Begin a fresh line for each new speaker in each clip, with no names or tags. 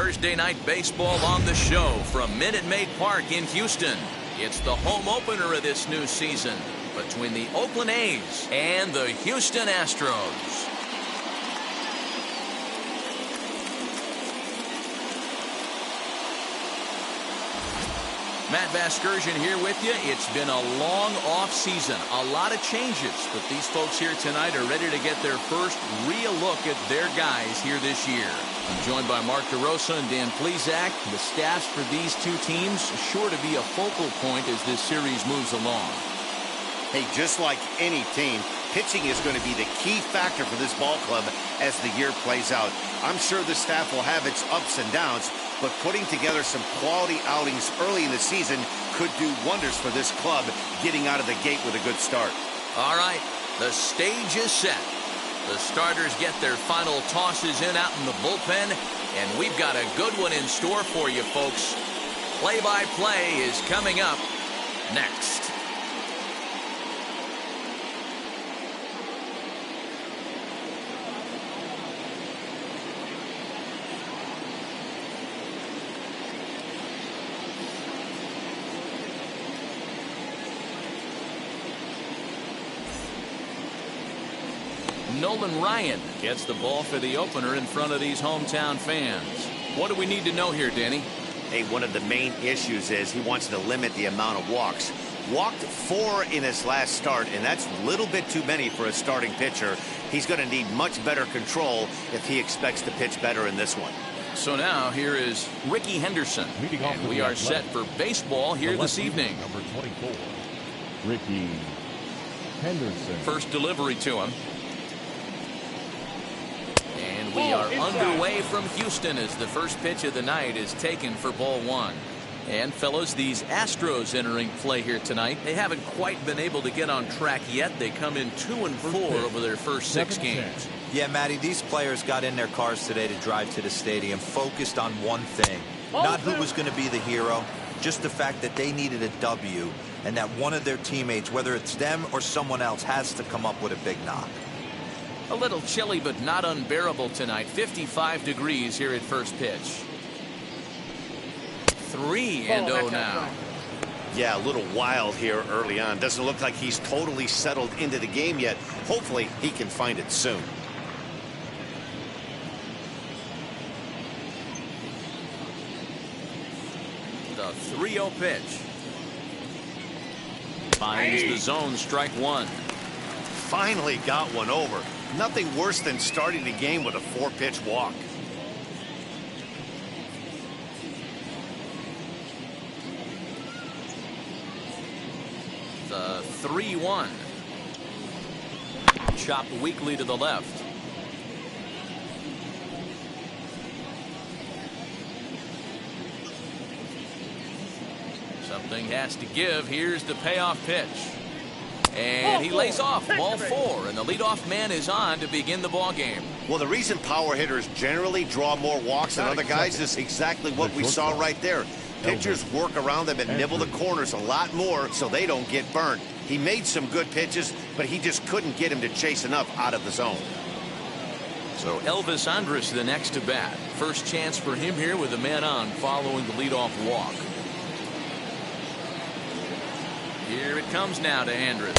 Thursday night baseball on the show from Minute Maid Park in Houston. It's the home opener of this new season between the Oakland A's and the Houston Astros. Matt Vasgersian here with you. It's been a long off season, a lot of changes, but these folks here tonight are ready to get their first real look at their guys here this year. I'm joined by Mark DeRosa and Dan Plesac. The staffs for these two teams are sure to be a focal point as this series moves along.
Hey, just like any team, pitching is going to be the key factor for this ball club as the year plays out. I'm sure the staff will have its ups and downs, but putting together some quality outings early in the season could do wonders for this club getting out of the gate with a good start.
All right, the stage is set. The starters get their final tosses in out in the bullpen, and we've got a good one in store for you folks. Play-by-play is coming up next. Nolan Ryan gets the ball for the opener in front of these hometown fans. What do we need to know here, Danny?
Hey, one of the main issues is he wants to limit the amount of walks. Walked 4 in his last start, and that's a little bit too many for a starting pitcher. He's going to need much better control if he expects to pitch better in this one.
So now here is Ricky Henderson, and we are set for baseball here this evening.
Number 24, Ricky Henderson.
First delivery to him. We are underway from Houston as the first pitch of the night is taken for ball 1. And fellows, these Astros entering play here tonight, they haven't quite been able to get on track yet. They come in 2-4 over their first 6 games.
Yeah, Matty, these players got in their cars today to drive to the stadium focused on one thing. Not who was going to be the hero, just the fact that they needed a W and that one of their teammates, whether it's them or someone else, has to come up with a big knock.
A little chilly but not unbearable tonight. 55 degrees here at first pitch. 3-0 now.
Yeah, a little wild here early on. Doesn't look like he's totally settled into the game yet. Hopefully he can find it soon.
The 3-0 pitch. Finds the zone, strike 1.
Finally got one over. Nothing worse than starting the game with a 4-pitch walk.
The 3-1. Chopped weakly to the left. Something has to give. Here's the payoff pitch. And he lays off ball 4, and the leadoff man is on to begin the ball game.
Well, the reason power hitters generally draw more walks than other guys is exactly what we saw right there. Pitchers work around them and nibble the corners a lot more so they don't get burned. He made some good pitches, but he just couldn't get him to chase enough out of the zone.
So Elvis Andrews the next to bat. First chance for him here with a man on following the leadoff walk. Here it comes now to Andrews.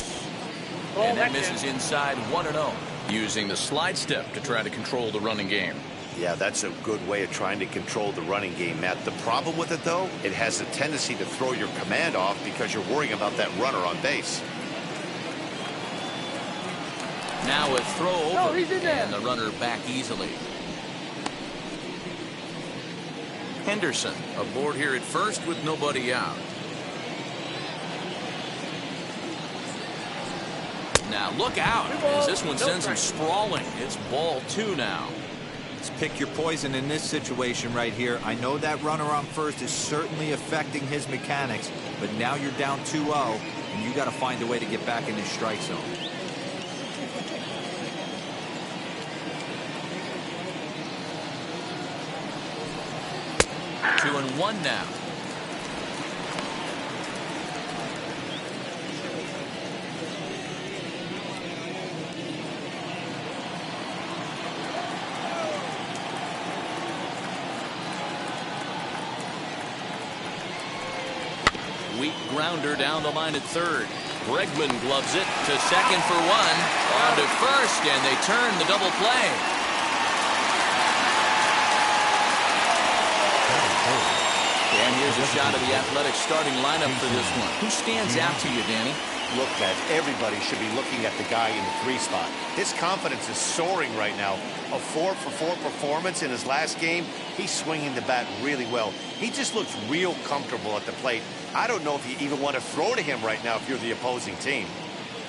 And that misses inside 1-0. Using the slide step to try to control the running game.
Yeah, that's a good way of trying to control the running game, Matt. The problem with it, though, it has a tendency to throw your command off because you're worrying about that runner on base.
Now a throw over, and the runner back easily. Henderson aboard here at first with nobody out. Now look out as this one sends him sprawling. It's ball 2 now.
Let's pick your poison in this situation right here. I know that runner on first is certainly affecting his mechanics, but now you're down 2-0 and you got to find a way to get back in this strike zone.
2-1 now. Weak grounder down the line at third. Bregman gloves it to second for one. On to first, and they turn the double play. And here's a shot of the Athletics starting lineup for this one. Who stands out to you, Danny?
Look, Matt, everybody should be looking at the guy in the 3 spot. His confidence is soaring right now. A 4-for-4 performance in his last game. He's swinging the bat really well. He just looks real comfortable at the plate. I don't know if you even want to throw to him right now if you're the opposing team.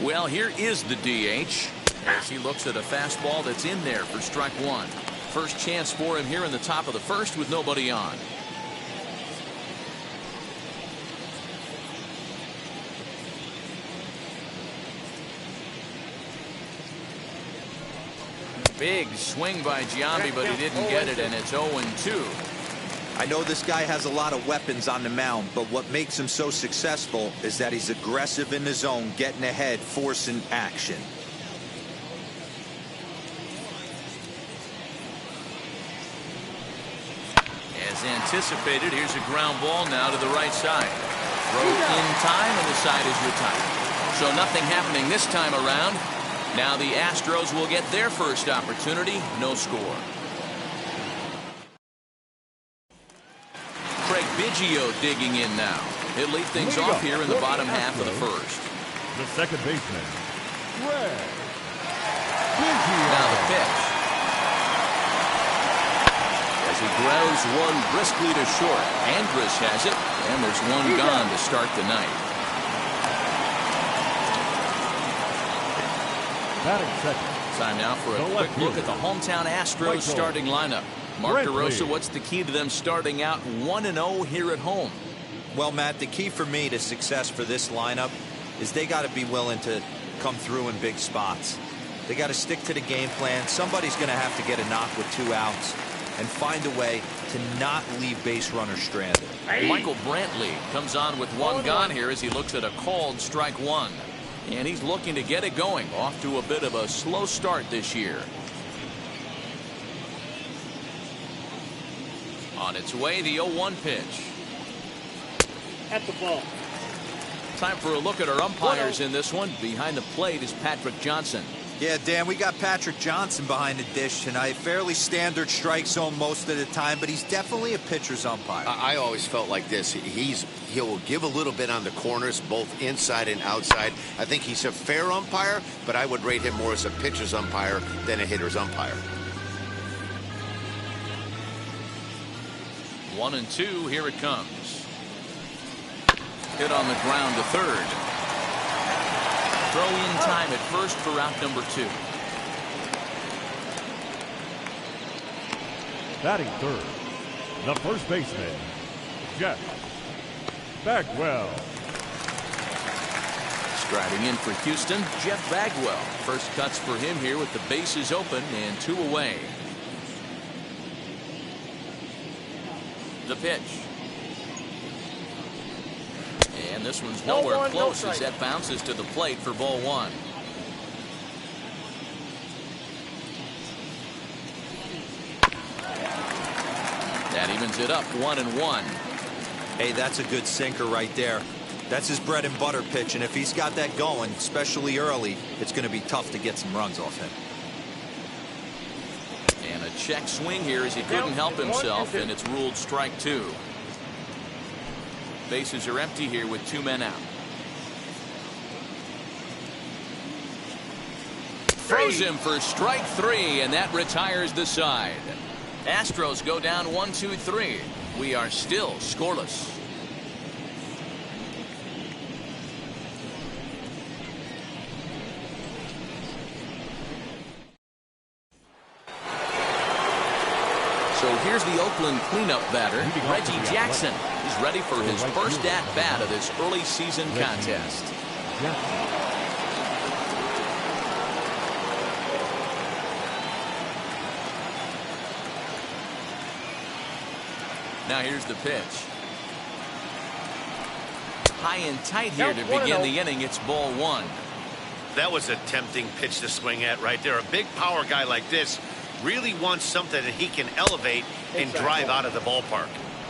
Well, here is the DH as he looks at a fastball that's in there for strike one. First chance for him here in the top of the first with nobody on. Big swing by Giambi, but he didn't get it, and it's 0-2.
I know this guy has a lot of weapons on the mound, but what makes him so successful is that he's aggressive in the zone, getting ahead, forcing action.
As anticipated, here's a ground ball now to the right side. Throw in time, and the side is retired. So nothing happening this time around. Now the Astros will get their first opportunity. No score. Craig Biggio digging in now. He'll lead things off here in the bottom half of the first.
The second baseman, Craig
Biggio. Now the pitch. As he grounds one briskly to short. Andrus has it, and there's one gone to start the night.
batting second.
Time now for a quick look at the hometown Astros starting lineup. Mark DeRosa, what's the key to them starting out 1-0 here at home?
Well, Matt, the key for me to success for this lineup is they got to be willing to come through in big spots. They got to stick to the game plan. Somebody's going to have to get a knock with 2 outs and find a way to not leave base runners stranded.
Michael Brantley comes on with 1 gone here as he looks at a called strike 1. And he's looking to get it going. Off to a bit of a slow start this year. On its way, the 0-1 pitch.
At the ball.
Time for a look at our umpires in this one. Behind the plate is Patrick Johnson.
Yeah, Dan, we got Patrick Johnson behind the dish tonight. Fairly standard strike zone most of the time, but he's definitely a pitcher's umpire.
I always felt like this. He'll give a little bit on the corners, both inside and outside. I think he's a fair umpire, but I would rate him more as a pitcher's umpire than a hitter's umpire.
1-2, here it comes. Hit on the ground to third. Throw in time at first for out number 2.
Batting third, the first baseman, Jeff Bagwell.
Striding in for Houston, Jeff Bagwell. First cuts for him here with the bases open and 2 away. The pitch. And this one's nowhere close as that bounces to the plate for ball 1. That evens it up 1-1.
Hey, that's a good sinker right there. That's his bread and butter pitch, and if he's got that going, especially early, it's going to be tough to get some runs off him.
And a check swing here as he couldn't help himself, and it's ruled strike 2. Bases are empty here with 2 men out. Throws him for strike 3, and that retires the side. Astros go down 1-2-3. We are still scoreless. So here's the Oakland cleanup batter, Reggie Jackson. He's ready for his first at-bat of this early season contest. Now here's the pitch. High and tight here to begin the inning. It's ball 1.
That was a tempting pitch to swing at right there. A big power guy like this really wants something that he can elevate and drive out of the ballpark.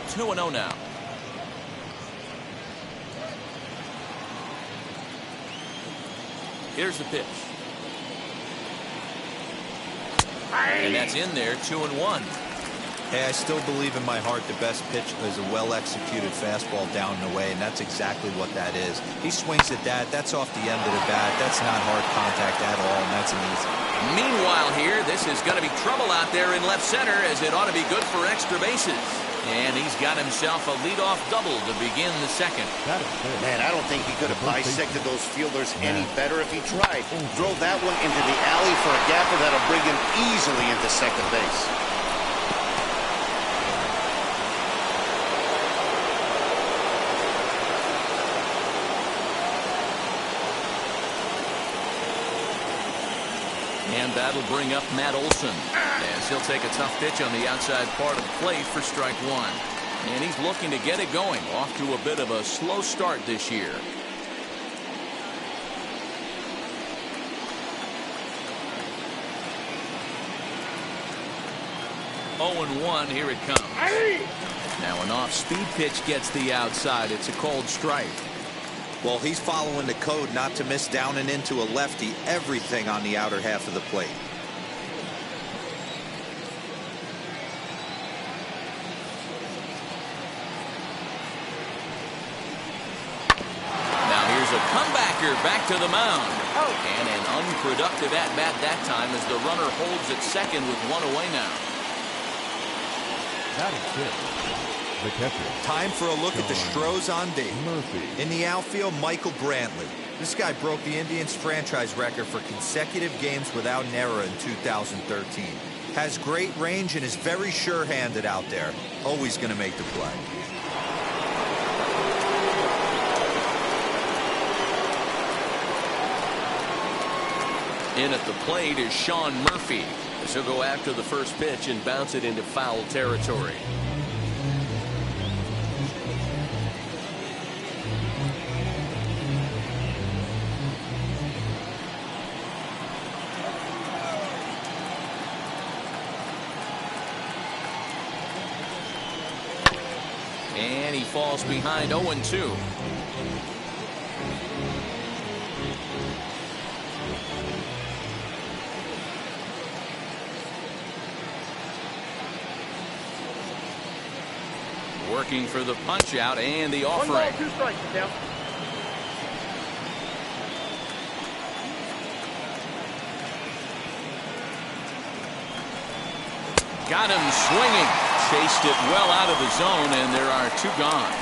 2-0 now. Here's the pitch. And that's in there, 2-1.
Hey, I still believe in my heart the best pitch is a well-executed fastball down and away, and that's exactly what that is. He swings at that. That's off the end of the bat. That's not hard contact at all, and that's an easy.
Meanwhile here, this is going to be trouble out there in left center, as it ought to be good for extra bases. And he's got himself a leadoff double to begin the second.
Man, I don't think he could have bisected those fielders any better if he tried. Throw that one into the alley for a gapper that'll bring him easily into second base.
And that'll bring up Matt Olson, as he'll take a tough pitch on the outside part of the plate for strike one. And he's looking to get it going, off to a bit of a slow start this year. Oh, 0-1, here it comes. Now an off-speed pitch gets the outside. It's a called strike.
Well, he's following the code not to miss down and into a lefty, everything on the outer half of the plate.
Now here's a comebacker back to the mound. And an unproductive at-bat that time as the runner holds at second with one away now.
That is it. The catcher.
Time for a look at the Strozon date.
Murphy.
In the outfield, Michael Brantley. This guy broke the Indians' franchise record for consecutive games without an error in 2013. Has great range and is very sure-handed out there. Always going to make the play.
In at the plate is Sean Murphy, as he'll go after the first pitch and bounce it into foul territory. And he falls behind 0-2. Working for the punch out and the offering.
1 ball, 2 strikes, count.
Got him swinging. Chased it well out of the zone, and there are 2 gone.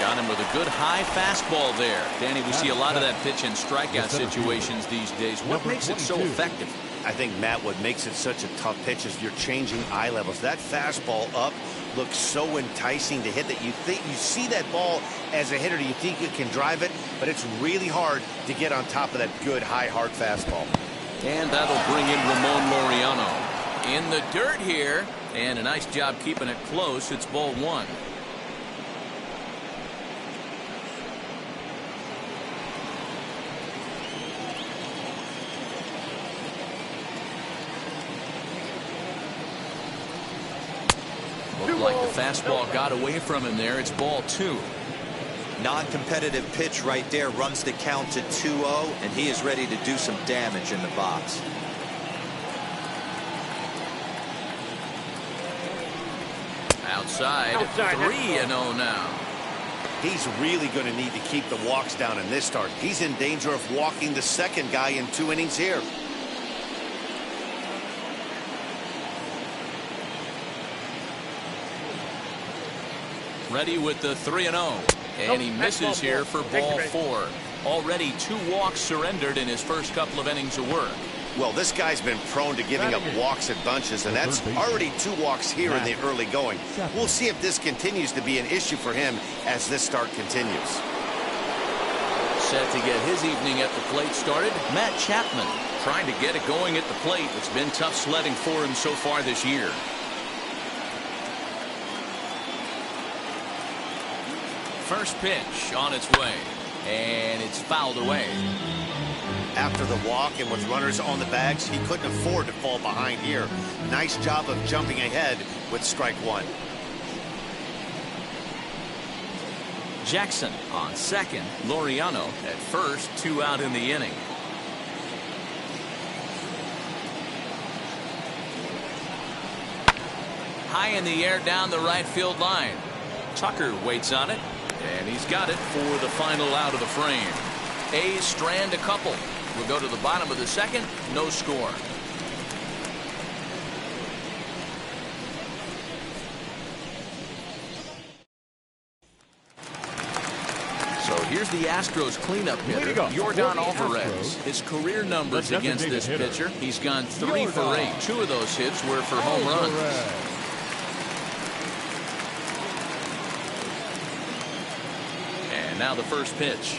Got him with a good high fastball there. Danny, we see a lot of that pitch in strikeout situations these days. What makes it so effective?
I think, Matt, what makes it such a tough pitch is you're changing eye levels. That fastball up looks so enticing to hit that you see that ball as a hitter, you think you can drive it, but it's really hard to get on top of that good high hard fastball.
And that'll bring in Ramon Laureano. In the dirt here, and a nice job keeping it close. It's ball 1. Looked like the fastball got away from him there. It's ball 2.
Non-competitive pitch right there, runs the count to 2-0, and he is ready to do some damage in the box.
Outside 3-0 now.
He's really going to need to keep the walks down in this start. He's in danger of walking the second guy in 2 innings here.
Ready with the 3-0. And he misses here for ball 4. Already 2 walks surrendered in his first couple of innings of work.
Well, this guy's been prone to giving up walks at bunches, and that's already 2 walks here in the early going. We'll see if this continues to be an issue for him as this start continues.
Set to get his evening at the plate started, Matt Chapman, trying to get it going at the plate. It's been tough sledding for him so far this year. First pitch on its way, and it's fouled away.
After the walk and with runners on the bags, he couldn't afford to fall behind here. Nice job of jumping ahead with strike 1.
Jackson on second. Laureano at first. 2 out in the inning. high in the air down the right field line. Tucker waits on it, and he's got it for the final out of the frame. A's strand a couple. We'll go to the bottom of the second. No score. So here's the Astros cleanup hitter, Jorgon Alvarez. His career numbers against this pitcher, he's gone 3 for 8. 2 of those hits were for home runs. And now the first pitch.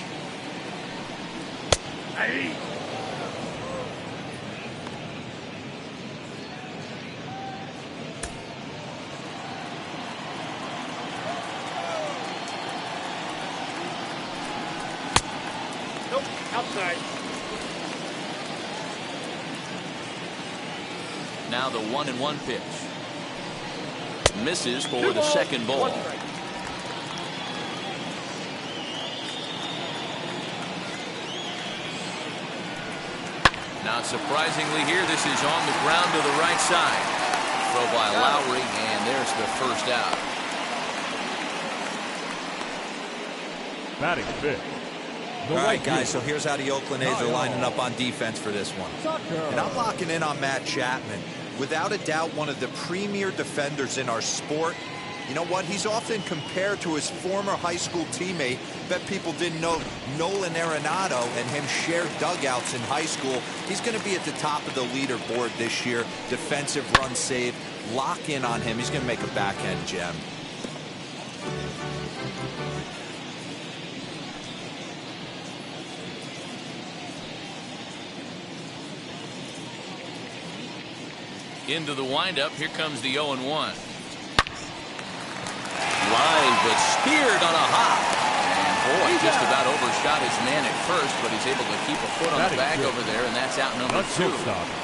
Nope, outside.
Now the 1-1 pitch. Misses for the second ball. Not surprisingly here, this is on the ground to the right side. Throw by Lowry, and there's the first out.
Batting fifth.
All right, guys, so here's how the Oakland A's are lining up on defense for this one. And I'm locking in on Matt Chapman. Without a doubt, one of the premier defenders in our sport. You know what? He's often compared to his former high school teammate. Bet people didn't know Nolan Arenado and him shared dugouts in high school. He's going to be at the top of the leaderboard this year. Defensive run saved. Lock in on him. He's going to make a backhand gem.
Into the windup. Here comes the 0-1. Line, but speared on a hop. And boy, just about overshot his man at first, but he's able to keep a foot on the bag over there, and that's out number 2.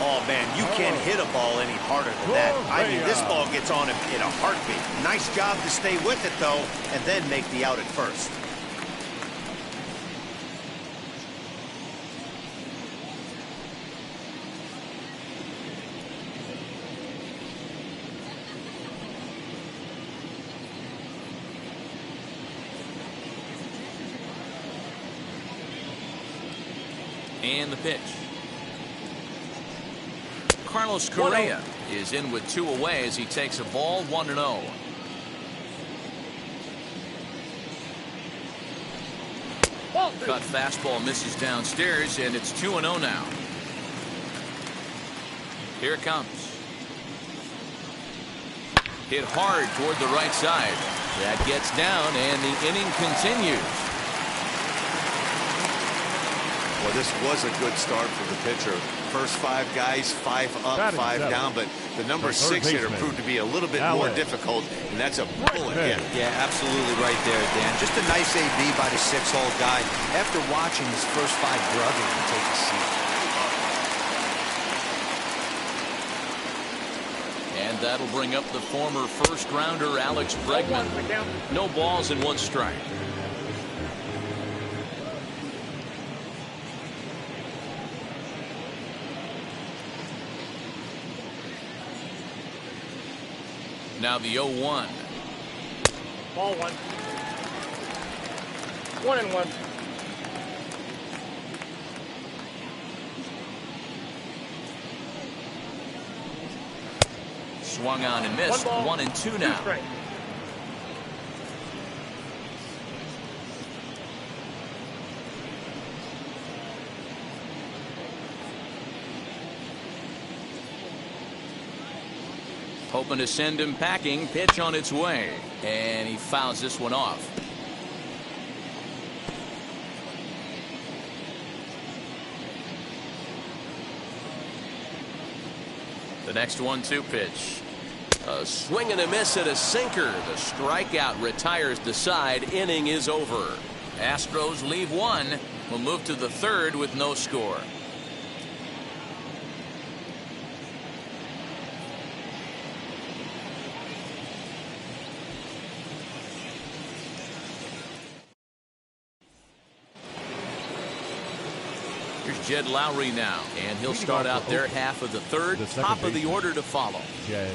Oh, man, you can't hit a ball any harder than that. I mean, this ball gets on him in a heartbeat. Nice job to stay with it, though, and then make the out at first.
And the pitch. Carlos Correa is in with 2 away as he takes a ball 1-0. Cut fastball misses downstairs, and it's 2-0 now. Here it comes. Hit hard toward the right side. That gets down, and the inning continues.
Well, this was a good start for the pitcher. First 5 guys, 5 up, 5 down, but the number 6 hitter proved to be a little bit more difficult, and that's a bullet hit.
Yeah, absolutely right there, Dan. Just a nice AB by the 6-hole guy. After watching his first 5 brothers take a seat.
And that'll bring up the former first-rounder Alex Bregman. No balls and 1 strike. Now the 0-1.
Ball 1. 1-1.
Swung on and missed. 1-2 now. Hoping to send him packing. Pitch on its way, and he fouls this one off. The next 1-2 pitch. A swing and a miss at a sinker. The strikeout retires the side. Inning is over. Astros leave 1. We'll move to the 3rd with no score. Here's Jed Lowry now, and he'll start out their half of the 3rd. Top of the order to follow.
Jed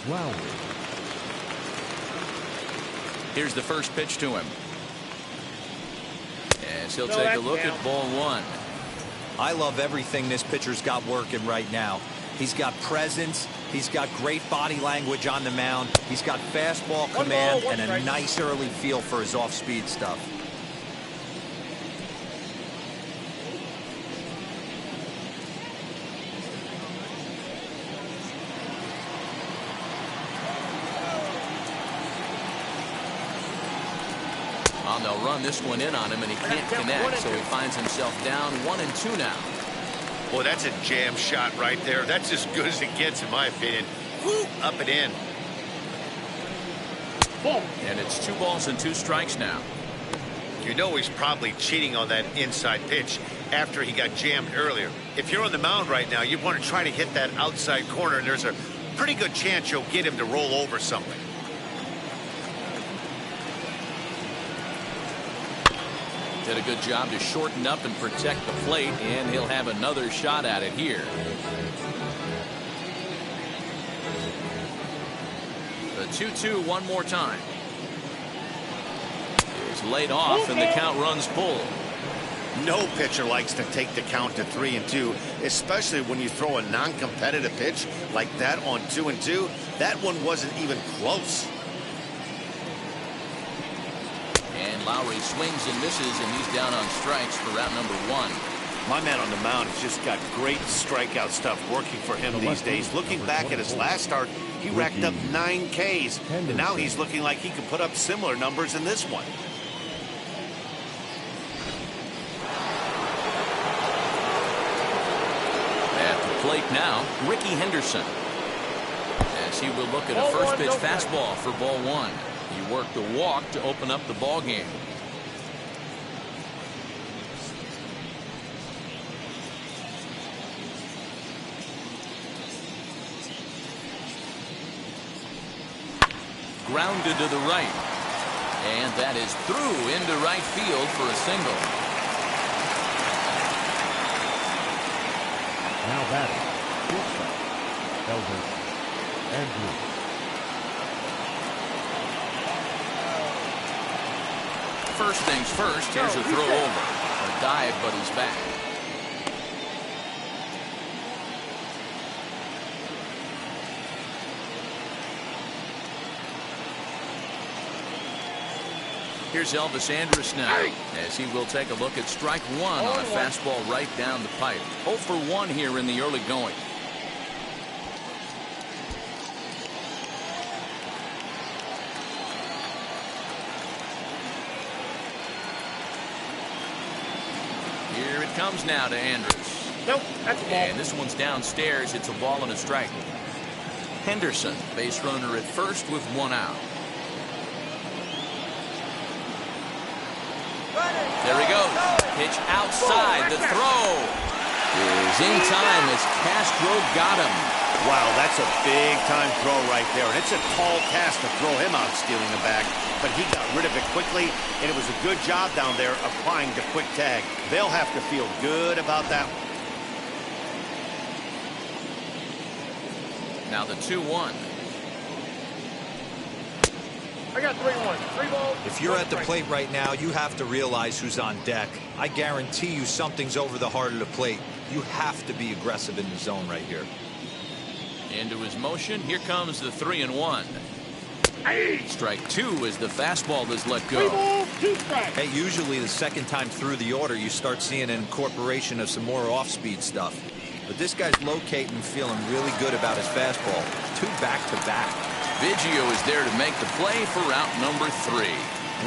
Lowry.
Here's the first pitch to him. As he'll take a look at ball one.
I love everything this pitcher's got working right now. He's got presence. He's got great body language on the mound. He's got fastball command and a nice early feel for his off-speed stuff.
They'll run this one in on him, and he can't connect, so he finds himself down 1-2 now.
Boy, that's a jam shot right there. That's as good as it gets, in my opinion. Woo, up and in.
And it's 2 balls and 2 strikes now.
You know he's probably cheating on that inside pitch after he got jammed earlier. If you're on the mound right now, you want to try to hit that outside corner, and there's a pretty good chance you'll get him to roll over something.
Did a good job to shorten up and protect the plate, and he'll have another shot at it here. The 2-2 one more time. Is laid off, and the count runs full.
No pitcher likes to take the count to 3-2, especially when you throw a non-competitive pitch like that on 2-2. That one wasn't even close.
And Lowry swings and misses, and he's down on strikes for round number 1.
My man on the mound has just got great strikeout stuff working for him these days. Looking back at his last start, he racked up 9 Ks, and now he's looking like he can put up similar numbers in this one.
At the plate now, Ricky Henderson. As he will look at a first pitch fastball for ball 1. He worked a walk to open up the ball game. Grounded to the right. And that is through into right field for a single.
Now batting, Elvis Andrews.
First things first, here's a throw over. A dive, but he's back. Here's Elvis Andrews now, as he will take a look at strike 1 on a fastball right down the pipe. 0 for 1 here in the early going. Here it comes now to Andrews.
Nope, that's a ball.
And this one's downstairs. It's a ball and a strike. Henderson, base runner at first with 1 out. There he goes. Pitch outside. The throw is in time as Castro got him.
Wow, that's a big-time throw right there. And it's a tall task to throw him out stealing the bag. But he got rid of it quickly, and it was a good job down there applying the quick tag. They'll have to feel good about that one.
Now the 2-1.
I got 3-1. 3 balls.
If you're at the plate right now, you have to realize who's on deck. I guarantee you something's over the heart of the plate. You have to be aggressive in the zone right here.
Into his motion. Here comes the 3-1. Strike 2 as the fastball is let go.
3 balls, 2 strikes.
Hey, usually the second time through the order, you start seeing an incorporation of some more off-speed stuff. But this guy's locating and feeling really good about his fastball. 2 back-to-back.
Biggio is there to make the play for route number 3.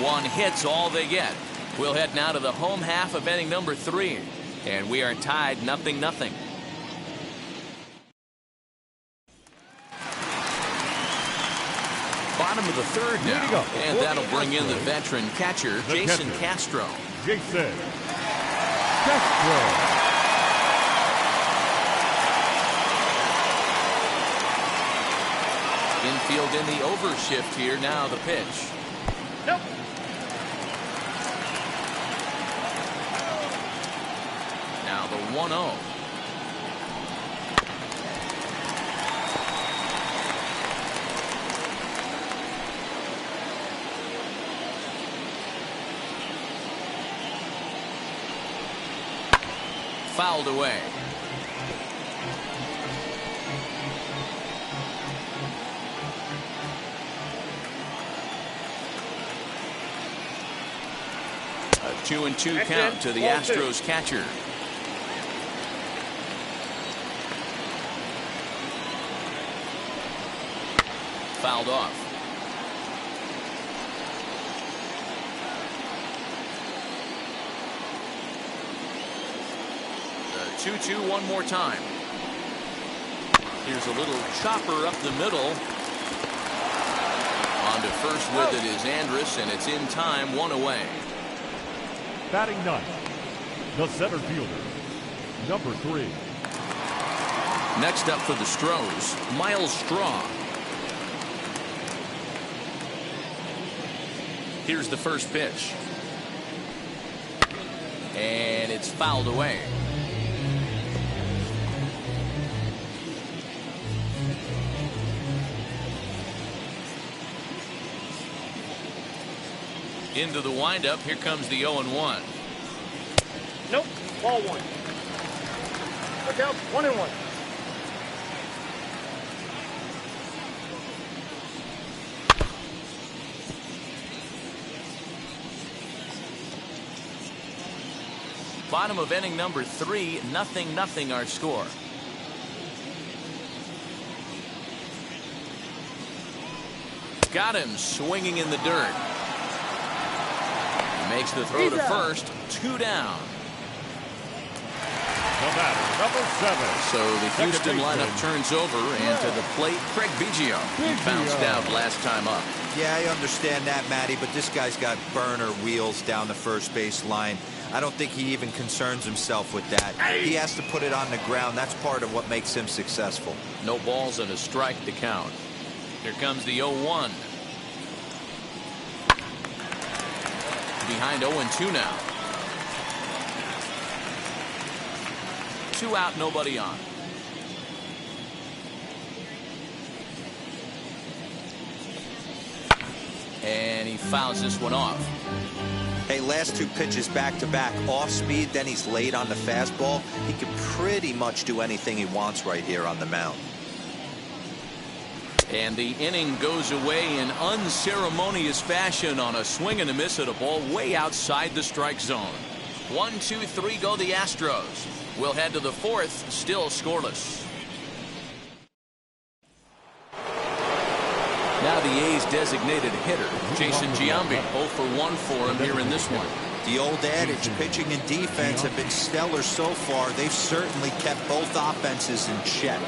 1 hit's all they get. We'll head now to the home half of inning number 3. And we are tied 0-0. Bottom of the 3rd now. And that'll bring in the veteran catcher, Jason Castro.
Jason Castro.
Infield in the overshift here. Now the pitch.
Nope.
Now the 1-0. fouled away. A 2-2 count to the Astros catcher. Fouled off. The 2-2 one more time. Here's a little chopper up the middle. On to first with it is Andrews, and it's in time, one away.
Batting ninth, the center fielder, number 3.
Next up for the Stros, Miles Straw. Here's the first pitch. And it's fouled away. Into the windup. Here comes the 0-1.
Nope. Ball 1. Look out. 1-1.
Bottom of inning number 3, 0-0 our score. Got him swinging in the dirt. Makes the throw to first. 2 down.
The batter, number 7.
So the Houston lineup turns over, and to the plate, Craig Biggio. He bounced out last time up.
Yeah, I understand that, Matty, but this guy's got burner wheels down the first base line. I don't think he even concerns himself with that. He has to put it on the ground. That's part of what makes him successful.
No balls and a strike to count. Here comes the 0-1. Behind 0-2 now. 2 out, nobody on. And he fouls this one off.
Hey, last 2 pitches back-to-back, off speed, then he's late on the fastball. He can pretty much do anything he wants right here on the mound.
And the inning goes away in unceremonious fashion on a swing and a miss at a ball way outside the strike zone. 1, 2, 3 go the Astros. We'll head to the 4th, still scoreless. Now the A's designated hitter, Jason Giambi, 0 for 1 for him here in this one.
The old adage, pitching and defense have been stellar so far. They've certainly kept both offenses in check.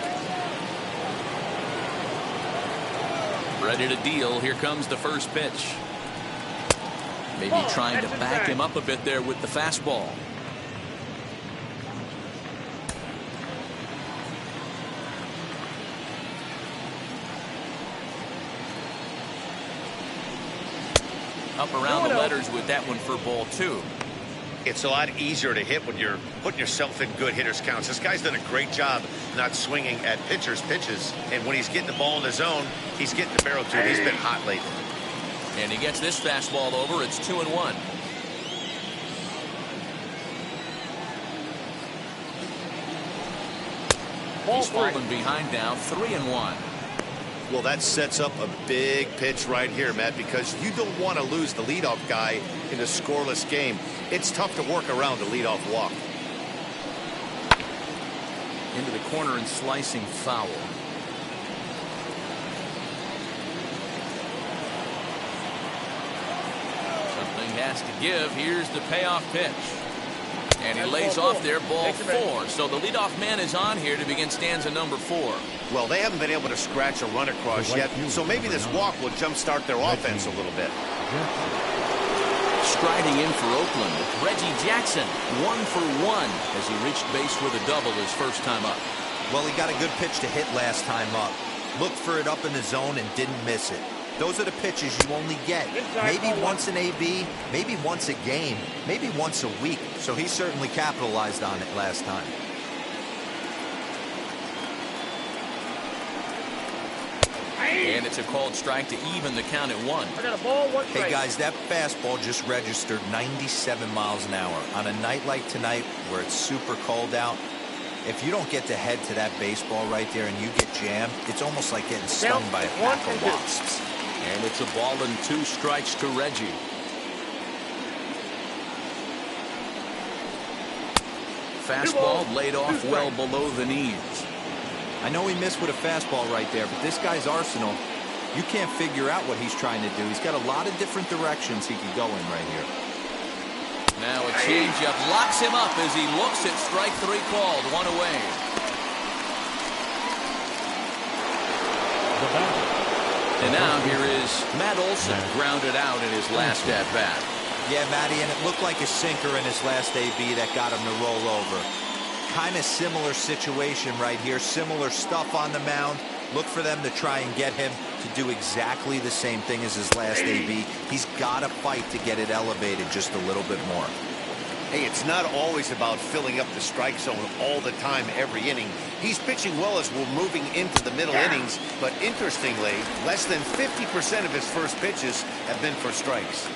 Ready to deal. Here comes the first pitch. Maybe trying to back him up a bit there with the fastball. Up around the letters with that one for ball 2.
It's a lot easier to hit when you're putting yourself in good hitters counts. This guy's done a great job not swinging at pitchers' pitches. And when he's getting the ball in the zone, he's getting the barrel to it. He's been hot lately.
And he gets this fastball over. It's 2-1. He's fallen behind now. 3-1.
Well, that sets up a big pitch right here, Matt, because you don't want to lose the leadoff guy in a scoreless game. It's tough to work around the leadoff walk.
Into the corner and slicing foul. Something has to give. Here's the payoff pitch. And he lays off there, ball 4. So the leadoff man is on here to begin stanza number 4.
Well, they haven't been able to scratch a run across yet, so maybe this walk will jumpstart their offense a little bit.
Striding in for Oakland, Reggie Jackson, 1 for 1 as he reached base with a double his first time up.
Well, he got a good pitch to hit last time up. Looked for it up in the zone and didn't miss it. Those are the pitches you only get. Maybe once an AB, maybe once a game, maybe once a week. So he certainly capitalized on it last time.
And And it's a called strike to even the count at 1.
I got a ball, 1 strike.
Hey, guys, that fastball just registered 97 miles an hour. On a night like tonight where it's super cold out, if you don't get to head to that baseball right there and you get jammed, it's almost like getting stung by a pack of wasps.
And it's a ball and 2 strikes to Reggie. Fastball laid off well below the knees.
I know he missed with a fastball right there, but this guy's arsenal, you can't figure out what he's trying to do. He's got a lot of different directions he could go in right here.
Now a changeup locks him up as he looks at strike 3 called. 1 away. And now here is Matt Olson, grounded out in his last at bat.
Yeah, Matty, and it looked like a sinker in his last AB that got him to roll over. Kind of similar situation right here. Similar stuff on the mound. Look for them to try and get him to do exactly the same thing as his last AB. He's got to fight to get it elevated just a little bit more.
Hey, it's not always about filling up the strike zone all the time, every inning. He's pitching well as we're moving into the middle innings, but interestingly, less than 50% of his first pitches have been for strikes.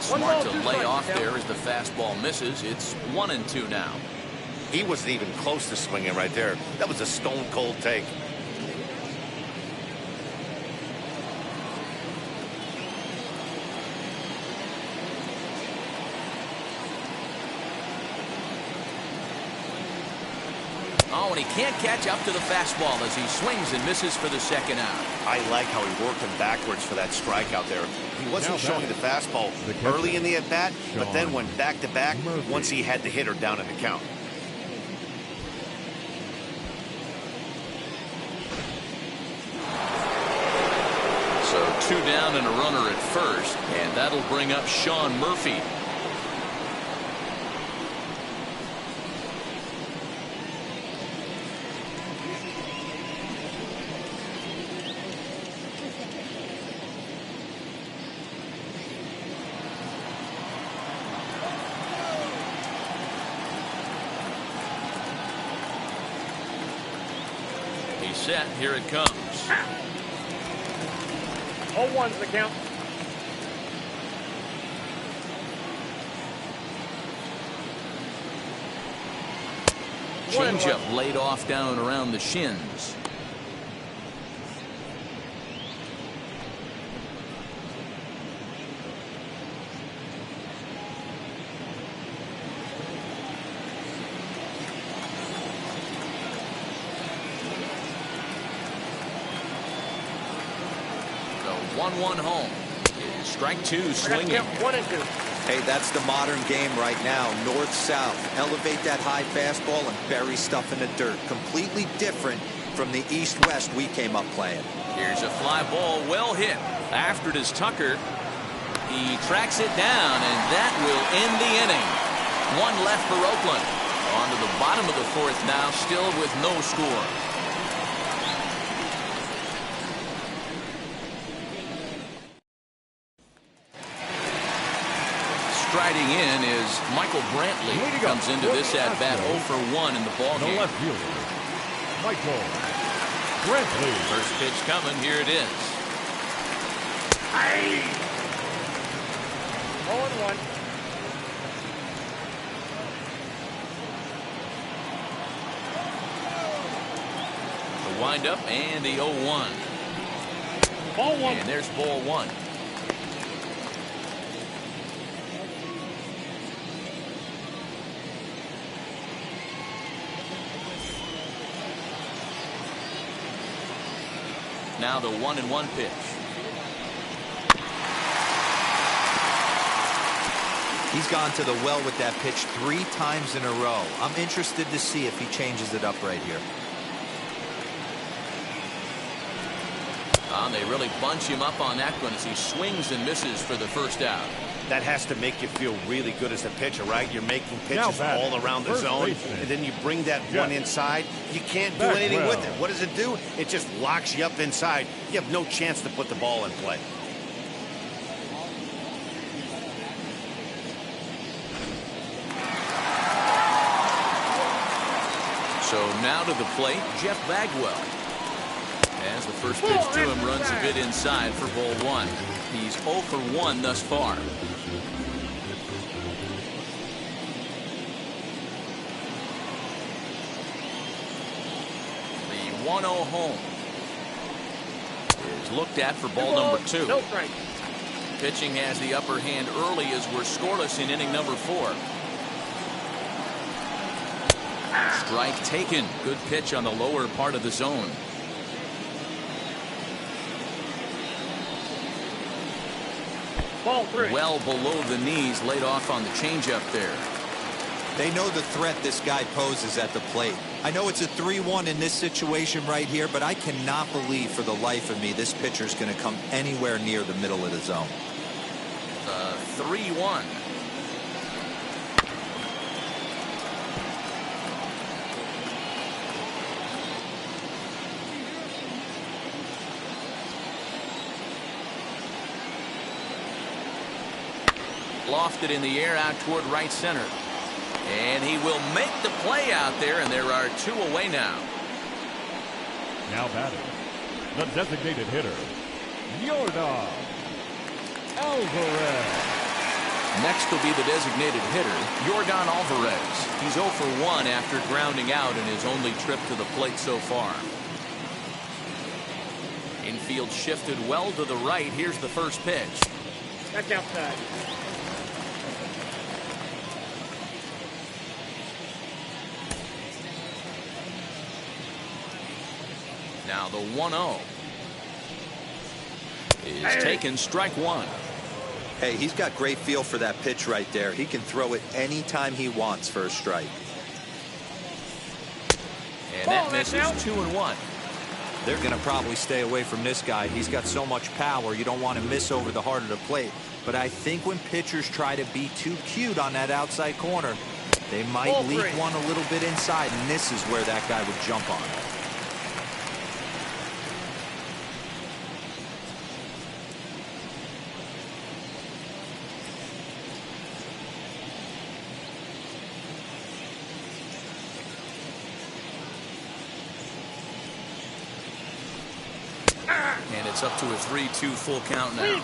Smart to lay off there as the fastball misses. It's 1-2 now.
He wasn't even close to swinging right there. That was a stone cold take.
Oh, and he can't catch up to the fastball as he swings and misses for the second out.
I like how he worked him backwards for that strikeout there. He wasn't showing the fastball early in the at-bat, but then went back-to-back once he had the hitter down in the count.
So 2 down and a runner at first, and that'll bring up Sean Murphy. Set. Here it comes.
0-1's the count.
Changeup laid off down around the shins. The 1-1 home. Strike 2 swinging.
1-2.
Hey, that's the modern game right now. North-south. Elevate that high fastball and bury stuff in the dirt. Completely different from the east-west we came up playing.
Here's a fly ball well hit. After it is Tucker. He tracks it down, and that will end the inning. 1 left for Oakland. On to the bottom of the 4th now, still with no score. Striding in is Michael Brantley. Comes into this at bat 0 for 1 in the ball game.
The left fielder, Michael Brantley.
First pitch coming. Here it is.
0-1.
The windup and the 0-1.
Ball 1.
And there's ball 1. Now the 1-1 pitch.
He's gone to the well with that pitch 3 times in a row. I'm interested to see if he changes it up right here.
They really bunch him up on that one as he swings and misses for the first out.
That has to make you feel really good as a pitcher, right? You're making pitches all around the zone, and then you bring that one inside. You can't do anything with it. What does it do? It just locks you up inside. You have no chance to put the ball in play.
So now to the plate, Jeff Bagwell. As the first pitch to him runs a bit inside for ball one. He's 0 for 1 thus far. The 1-0 home is looked at for ball number 2.
No strike.
Pitching has the upper hand early as we're scoreless in inning number 4. Strike taken. Good pitch on the lower part of the zone.
Ball 3.
Well below the knees, laid off on the changeup there.
They know the threat this guy poses at the plate. I know it's a 3-1 in this situation right here, but I cannot believe for the life of me this pitcher's going to come anywhere near the middle of the zone.
3-1. Lofted in the air out toward right center. And he will make the play out there, and there are 2 away now.
Now batting, the designated hitter, Jorgon Alvarez.
Next will be the designated hitter, Jorgon Alvarez. He's 0 for 1 after grounding out in his only trip to the plate so far. Infield shifted well to the right. Here's the first pitch.
That's outside.
Now the 1-0 is taken, strike 1.
Hey, he's got great feel for that pitch right there. He can throw it anytime he wants for a strike.
And that misses. 2-1.
They're going to probably stay away from this guy. He's got so much power. You don't want to miss over the heart of the plate. But I think when pitchers try to be too cute on that outside corner, they might leak one a little bit inside, and this is where that guy would jump on it.
And it's up to a 3-2 full count now.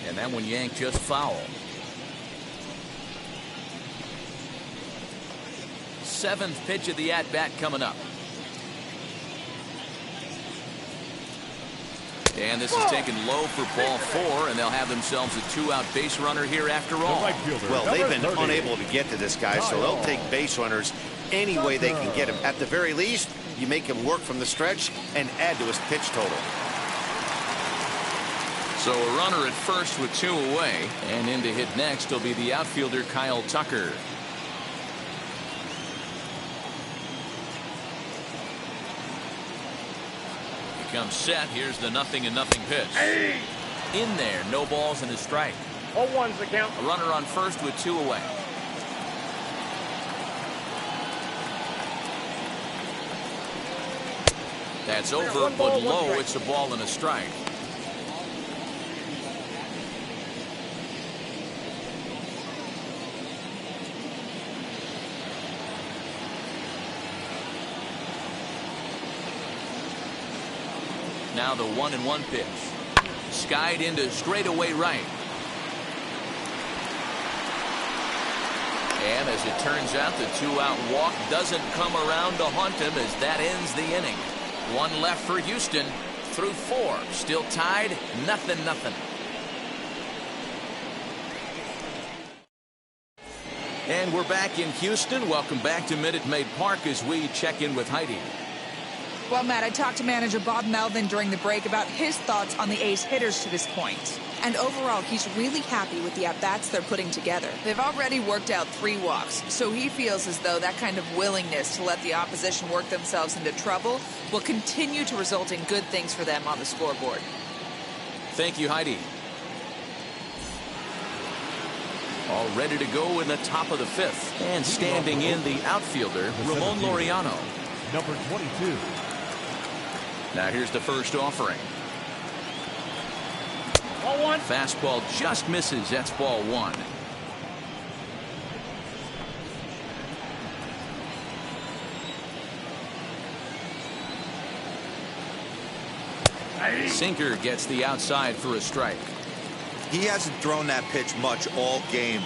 And that one yanked just foul. 7th pitch of the at-bat coming up. And this is taken low for ball 4, and they'll have themselves a 2-out base runner here after all.
Well, they've been unable to get to this guy, so they'll take base runners any way they can get him. At the very least, you make him work from the stretch and add to his pitch total.
So a runner at first with 2 away, and in to hit next will be the outfielder Kyle Tucker. Comes set. Here's the 0-0 pitch. In there, no balls and a strike.
0-1's the count.
A runner on first with 2 away. That's over, but low. It's a ball and a strike. Now the 1-1 pitch. Skied into straightaway right. And as it turns out, the 2-out walk doesn't come around to haunt him as that ends the inning. 1 left for Houston through 4. Still tied, 0-0. And we're back in Houston. Welcome back to Minute Maid Park as we check in with Heidi.
Well, Matt, I talked to manager Bob Melvin during the break about his thoughts on the A's hitters to this point. And overall, he's really happy with the at-bats they're putting together. They've already worked out 3 walks, so he feels as though that kind of willingness to let the opposition work themselves into trouble will continue to result in good things for them on the scoreboard.
Thank you, Heidi. All ready to go in the top of the 5th. And standing in the outfielder, Ramon Laureano.
Number 22.
Now here's the first offering.
Ball 1.
Fastball just misses. That's ball 1. Sinker gets the outside for a strike.
He hasn't thrown that pitch much all game.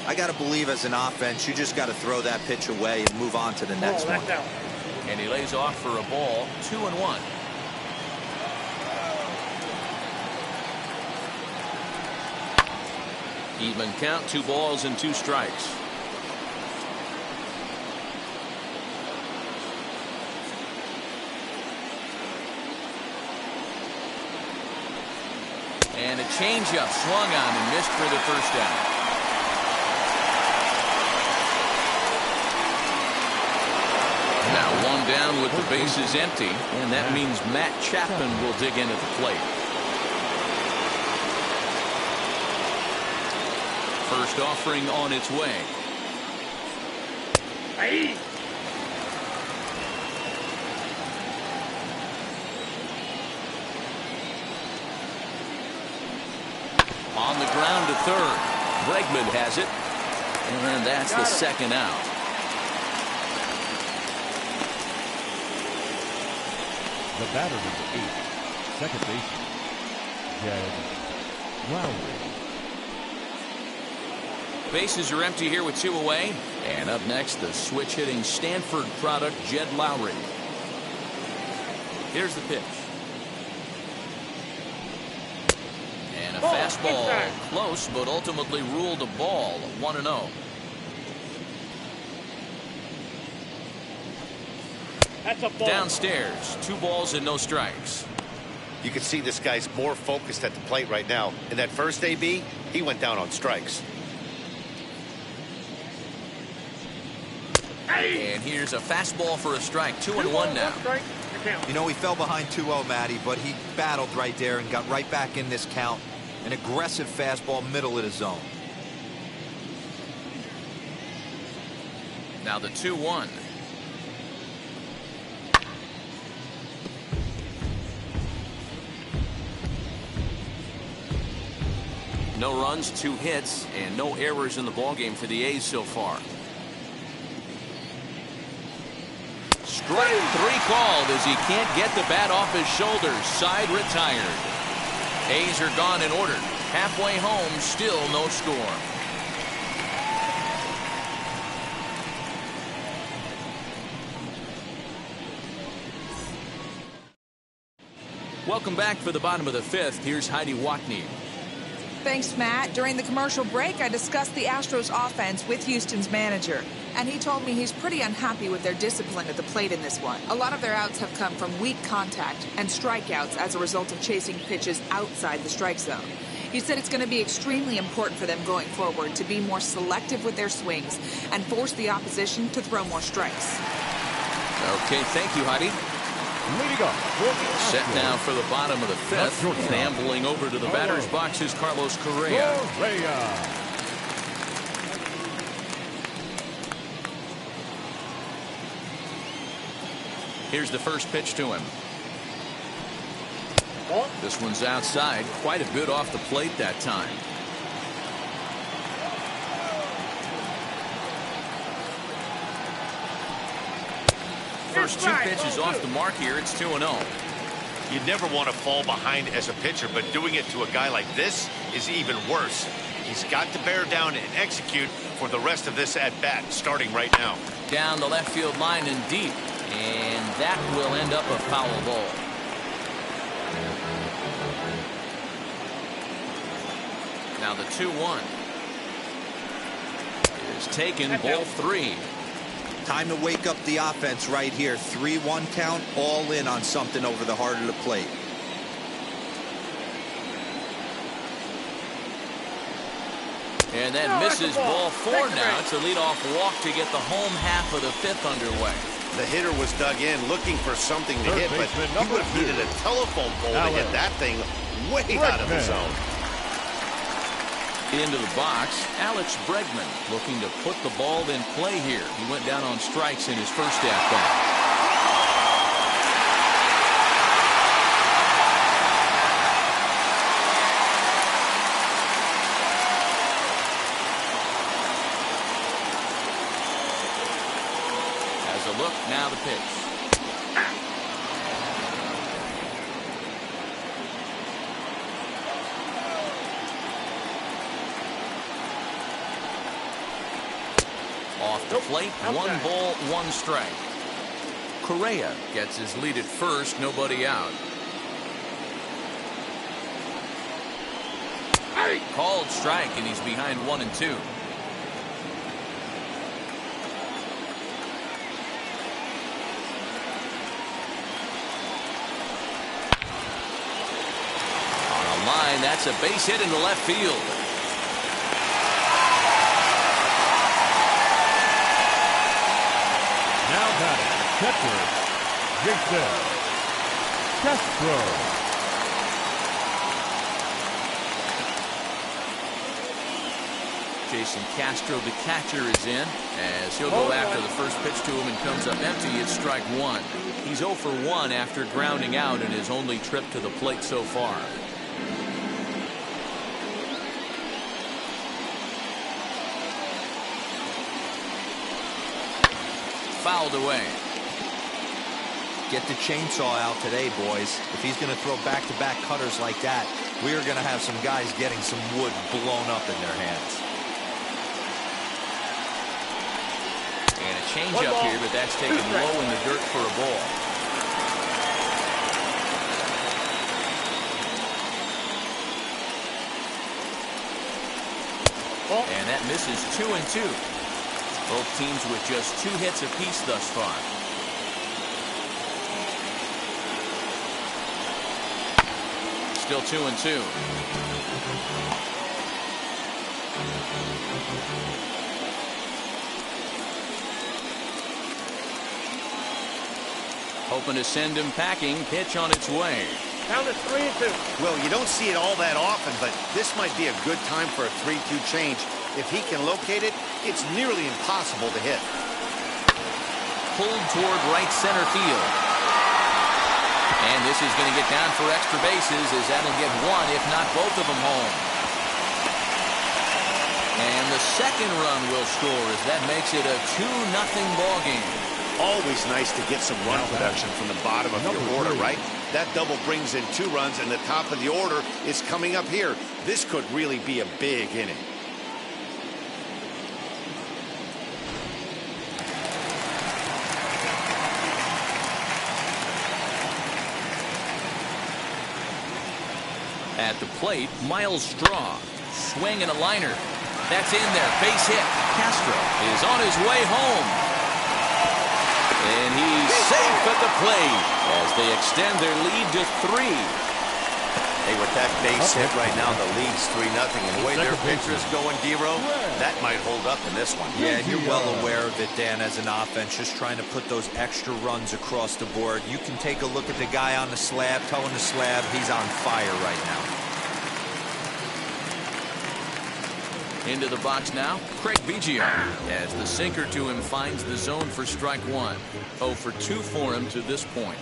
I got to believe as an offense, you just got to throw that pitch away and move on to the next one.
And he lays off for a ball, 2-1. Even count, 2 balls and 2 strikes. And a changeup swung on and missed for the first down. Now 1 down with the bases empty, and that means Matt Chapman will dig in at the plate. First offering on its way.
Hey.
On the ground to third. Bregman has it. And that's the second out.
The batter, number 8, second baseman, Jed Lowry.
Bases are empty here with 2 away. And up next, the switch hitting Stanford product, Jed Lowry. Here's the pitch. And a fastball close, but ultimately ruled a ball, 1-0.
That's a ball.
Downstairs, 2 balls and no strikes.
You can see this guy's more focused at the plate right now. In that first AB, he went down on strikes.
And here's a fastball for a strike. 2-1 now.
You know, he fell behind 2-0, Matty, but he battled right there and got right back in this count. An aggressive fastball, middle of the zone.
Now the 2-1. No runs, 2 hits, and no errors in the ballgame for the A's so far. Strike 3 called as he can't get the bat off his shoulders. Side retired. A's are gone in order. Halfway home, still no score. Welcome back for the bottom of the 5th. Here's Heidi Watney.
Thanks, Matt. During the commercial break, I discussed the Astros offense with Houston's manager, and he told me he's pretty unhappy with their discipline at the plate in this one. A lot of their outs have come from weak contact and strikeouts as a result of chasing pitches outside the strike zone. He said it's going to be extremely important for them going forward to be more selective with their swings and force the opposition to throw more strikes.
Okay, thank you, Heidi.
Leading up.
Set now for the bottom of the 5th. And ambling over to the batter's box is Carlos Correa. Here's the first pitch to him. This one's outside. Quite a bit off the plate that time. First 2 pitches off the mark here. It's 2-0.
You'd never want to fall behind as a pitcher, but doing it to a guy like this is even worse. He's got to bear down and execute for the rest of this at-bat, starting right now.
Down the left field line and deep. And that will end up a foul ball. Now the 2-1 is taken, ball 3.
Time to wake up the offense right here. 3-1 count, all in on something over the heart of the plate.
And that misses ball 4 now. It's a leadoff walk to get the home half of the 5th underway.
The hitter was dug in looking for something to hit, but he would have needed a telephone pole to get that thing way out of the zone.
Into the box, Alex Bregman looking to put the ball in play here. He went down on strikes in his first at-bat. Look, now the pitch. Off the plate, 1 ball, 1 strike. Correa gets his lead at first, nobody out. Called strike, and he's behind 1-2. Line, that's a base hit into left field.
Now batting, catcher, Castro.
Jason Castro, the catcher, is in as he'll go after the first pitch to him and comes up empty. It's strike 1. He's 0 for 1 after grounding out in his only trip to the plate so far. Fouled away.
Get the chainsaw out today, boys. If he's going to throw back-to-back cutters like that, we are going to have some guys getting some wood blown up in their hands.
And a changeup here, but that's taken low in the dirt for a ball. And that misses 2-2. Both teams with just 2 hits apiece thus far. Still 2-2. Hoping to send him packing. Pitch on its way.
Count it 3-2.
Well, you don't see it all that often, but this might be a good time for a 3-2 change. If he can locate it, it's nearly impossible to hit.
Pulled toward right center field. And this is going to get down for extra bases as that'll get 1, if not both of them home. And the second run will score as that makes it a 2-0 ball game.
Always nice to get some run production from the bottom of your order, right? That double brings in 2 runs, and the top of the order is coming up here. This could really be a big inning.
At the plate, Miles Straw. Swing and a liner. That's in there. Base hit. Castro is on his way home. And he's safe at the plate as they extend their lead to 3.
Hey, with that base hit right now, the lead's 3-0. And the way their pitcher's going, D-Row, that might hold up in this one.
Yeah, and you're well aware of it, Dan, as an offense, just trying to put those extra runs across the board. You can take a look at the guy on the slab, towing the slab. He's on fire right now.
Into the box now, Craig Biggio, as the sinker to him finds the zone for strike 1. 0 for 2 for him to this point.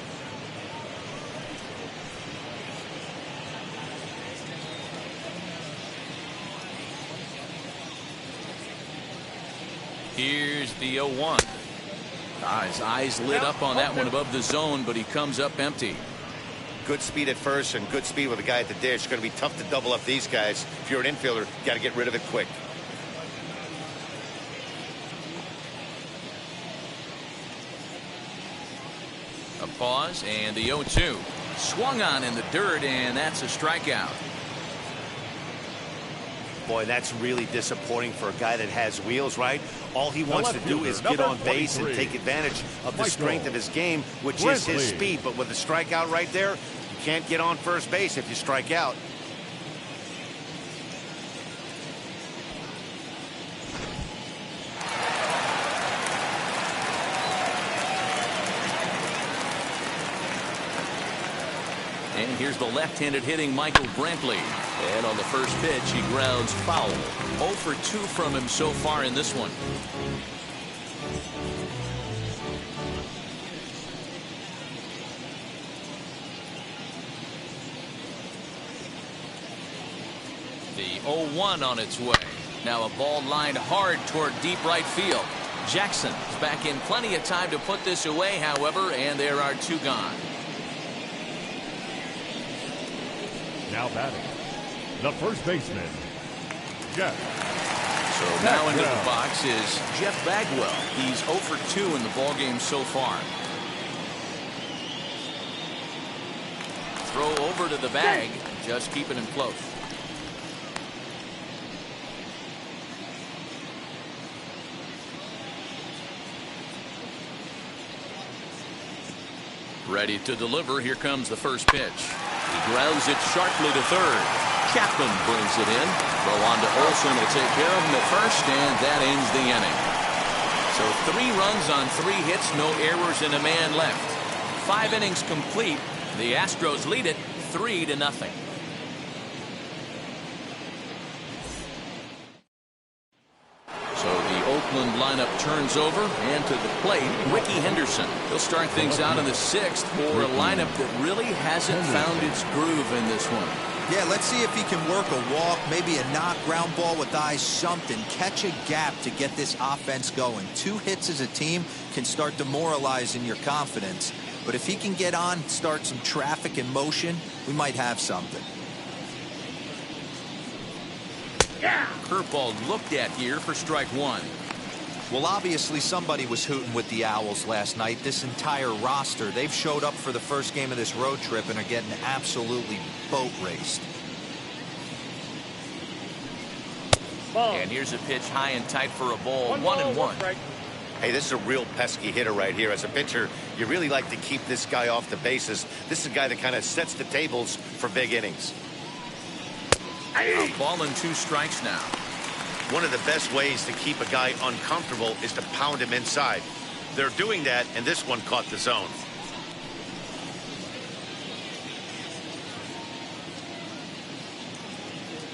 Here's the 0-1. His eyes lit up on that one above the zone, but he comes up empty.
Good speed at first and good speed with a guy at the dish. It's going to be tough to double up these guys. If you're an infielder, you got to get rid of it quick.
A pause and the 0-2. Swung on in the dirt, and that's a strikeout.
Boy, that's really disappointing for a guy that has wheels, right? All he wants to do is get on base and take advantage of the strength of his game, which is his speed. But with a strikeout right there, you can't get on first base if you strike out.
And here's the left-handed hitting Michael Brantley. And on the first pitch, he grounds foul. 0 for 2 from him so far in this one. The 0-1 on its way. Now a ball lined hard toward deep right field. Jackson is back in plenty of time to put this away, however, and there are 2 gone.
Now batting, the first baseman, Jeff.
So now into the box is Jeff Bagwell. He's 0 for 2 in the ballgame so far. Throw over to the bag, just keeping him close. Ready to deliver. Here comes the first pitch. He grounds it sharply to third. Chapman brings it in. Throw on to Olsen will take care of him at first, and that ends the inning. So 3 runs on 3 hits, no errors, and a man left. 5 innings complete. The Astros lead it 3-0. So the Oakland lineup turns over, and to the plate, Ricky Henderson. He'll start things out in the 6th for a lineup that really hasn't found its groove in this one.
Yeah, let's see if he can work a walk, maybe a knock, ground ball with eyes, something. Catch a gap to get this offense going. 2 hits as a team can start demoralizing your confidence. But if he can get on, start some traffic in motion, we might have something.
Curveball looked at here for strike 1.
Well, obviously somebody was hooting with the Owls last night. This entire roster, they've showed up for the first game of this road trip and are getting absolutely boat raced.
And here's a pitch high and tight for a ball. 1-1.
Hey, this is a real pesky hitter right here. As a pitcher, you really like to keep this guy off the bases. This is a guy that kind of sets the tables for big innings.
A ball and 2 strikes now.
One of the best ways to keep a guy uncomfortable is to pound him inside. They're doing that, and this one caught the zone.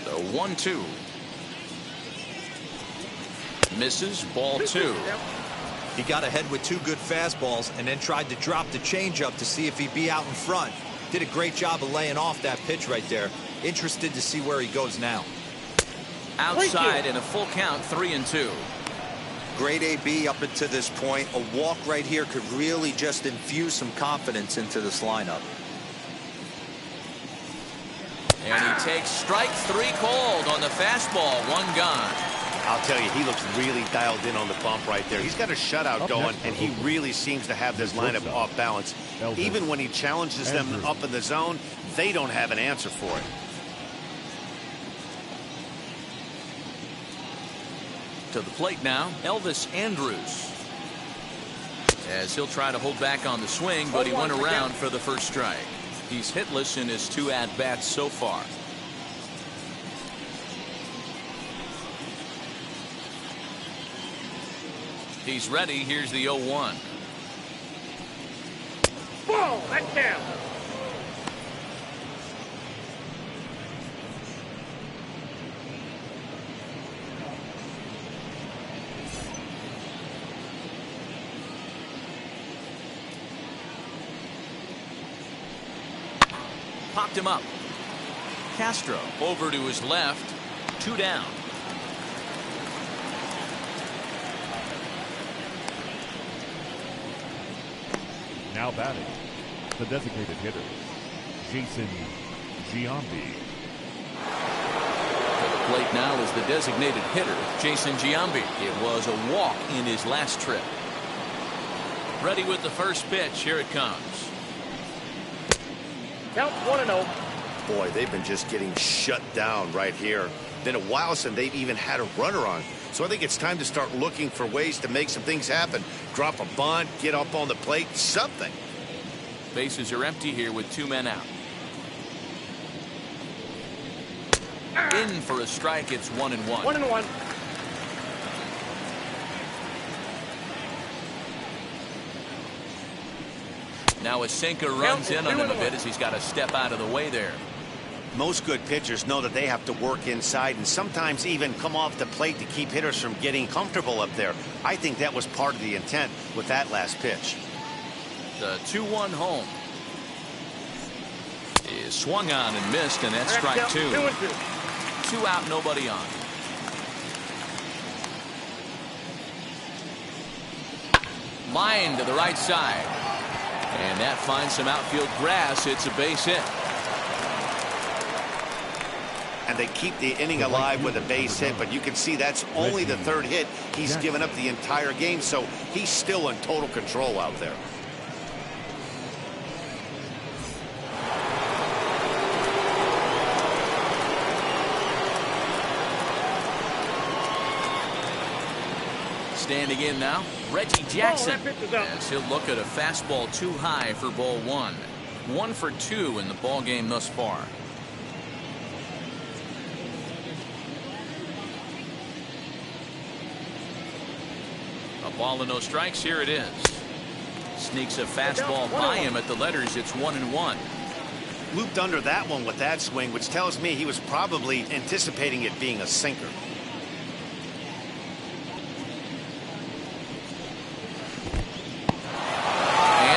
The 1-2. Misses, ball 2.
He got ahead with 2 good fastballs and then tried to drop the changeup to see if he'd be out in front. Did a great job of laying off that pitch right there. Interested to see where he goes now.
Outside in a full count, 3-2.
Great AB up until this point. A walk right here could really just infuse some confidence into this lineup.
And he takes strike 3 called on the fastball. 1 gone.
I'll tell you, he looks really dialed in on the bump right there. He's got a shutout going, and he really seems to have this lineup off balance. Even when he challenges them up in the zone, they don't have an answer for it.
To the plate now, Elvis Andrews. As he'll try to hold back on the swing, but he went around for the first strike. He's hitless in his 2 at-bats so far. He's ready. Here's the 0-1.
Ball, that's down.
Popped him up. Castro over to his left. 2 down.
Now batting, the designated hitter, Jason Giambi.
To the plate now is the designated hitter, Jason Giambi. It was a walk in his last trip. Ready with the first pitch. Here it comes.
Count 1-0.
Boy, they've been just getting shut down right here. Been a while since they've even had a runner on. So I think it's time to start looking for ways to make some things happen. Drop a bunt, get up on the plate, something.
Bases are empty here with 2 men out. In for a strike. It's 1-1.
1-1.
Now a sinker runs in on him a bit as he's got to step out of the way there.
Most good pitchers know that they have to work inside and sometimes even come off the plate to keep hitters from getting comfortable up there. I think that was part of the intent with that last pitch.
The 2-1 home is swung on and missed, and that's strike 2. 2 out, nobody on. Line to the right side, and that finds some outfield grass. It's a base hit.
And they keep the inning alive with a base hit, but you can see that's only the 3rd hit he's given up the entire game, so he's still in total control out there.
Standing in now, Reggie Jackson, as he'll look at a fastball too high for ball 1. 1 for 2 in the ball game thus far. A ball and no strikes. Here it is. Sneaks a fastball by him at the letters. It's 1-1.
Looped under that one with that swing, which tells me he was probably anticipating it being a sinker.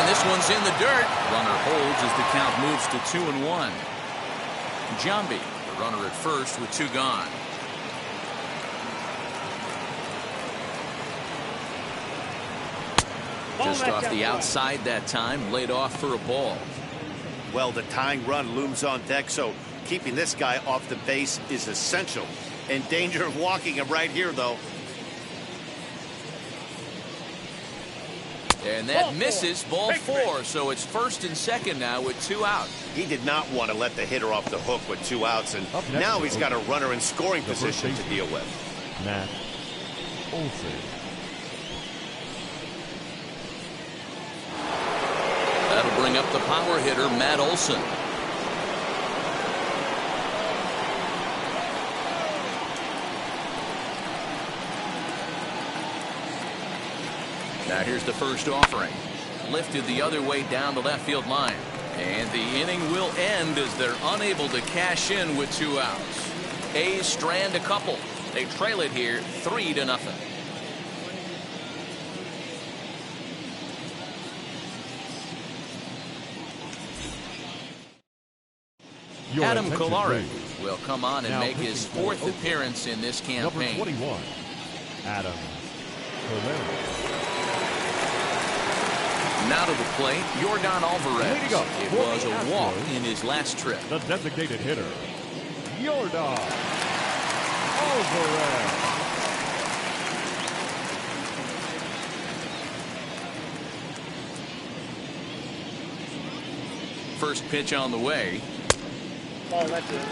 This one's in the dirt. Runner holds as the count moves to 2-1. Giambi, the runner at first with 2 gone. Just off the outside that time, laid off for a ball.
Well, the tying run looms on deck, so keeping this guy off the base is essential. In danger of walking him right here, though.
And that misses ball 4, so it's 1st and 2nd now with 2 out.
He did not want to let the hitter off the hook with 2 outs, and now he's got a runner in scoring position to deal with.
Matt Olson.
That'll bring up the power hitter, Matt Olson. Now here's the first offering. Lifted the other way down the left field line. And the inning will end as they're unable to cash in with 2 outs. A's strand a couple. They trail it here 3-0. Adam Kolarek will come on and make his 4th appearance in this campaign.
Number 21, Adam Kolarek.
Now to the plate, Jorgon Alvarez. It was a walk in his last trip.
The designated hitter, Jorgon Alvarez.
First pitch on the way.
Oh, that's it.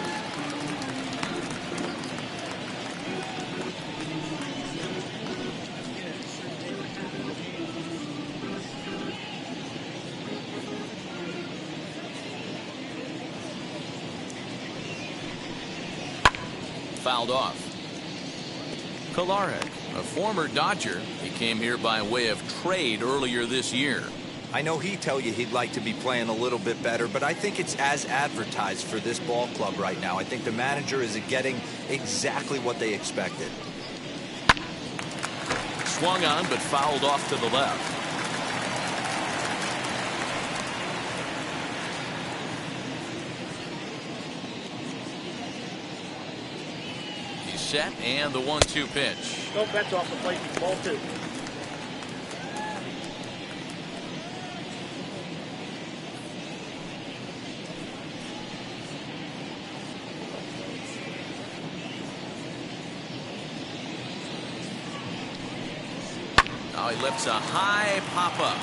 Fouled off. Kolarek, a former Dodger. He came here by way of trade earlier this year.
I know he'd tell you he'd like to be playing a little bit better, but I think it's as advertised for this ball club right now. I think the manager is getting exactly what they expected.
Swung on, but fouled off to the left. He's set, and the 1-2 pitch.
Nope, that's off the plate. Ball 2.
Now he lifts a high pop-up,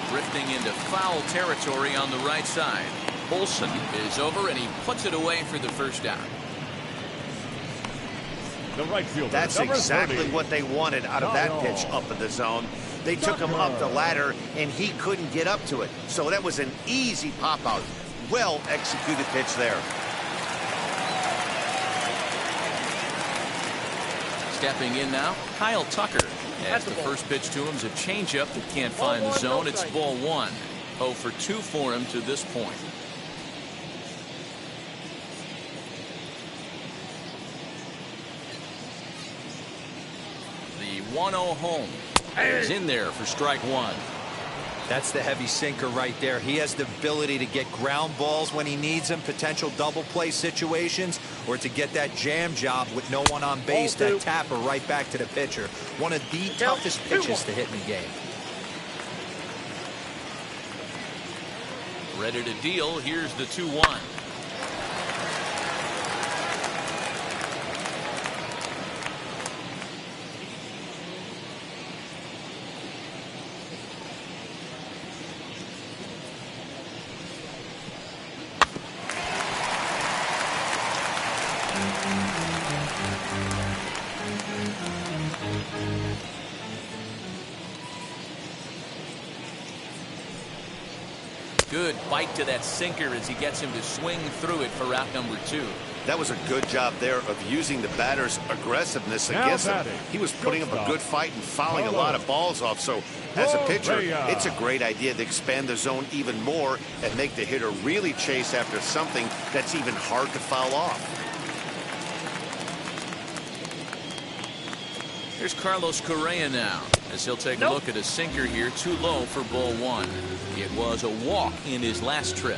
drifting into foul territory on the right side. Olson is over, and he puts it away for the first down.
The right fielder.
That's exactly what they wanted out of that pitch up in the zone. They took him up the ladder, and he couldn't get up to it. So that was an easy pop-out. Well-executed pitch there.
Stepping in now, Kyle Tucker. As the first pitch to him is a changeup that can't find the zone. It's ball 1. 0 for 2 for him to this point. The 1-0 home is in there for strike one.
That's the heavy sinker right there. He has the ability to get ground balls when he needs them, potential double play situations, or to get that jam job with no one on base, that tapper right back to the pitcher. One of the toughest pitches to hit in the game.
Ready to deal. Here's the 2-1. Good bite to that sinker as he gets him to swing through it for out number 2.
That was a good job there of using the batter's aggressiveness against him. He was putting up a good fight and fouling a lot of balls off. So as a pitcher, it's a great idea to expand the zone even more and make the hitter really chase after something that's even hard to foul off.
Here's Carlos Correa now, as he'll take a look at a sinker here, too low for ball 1. It was a walk in his last trip.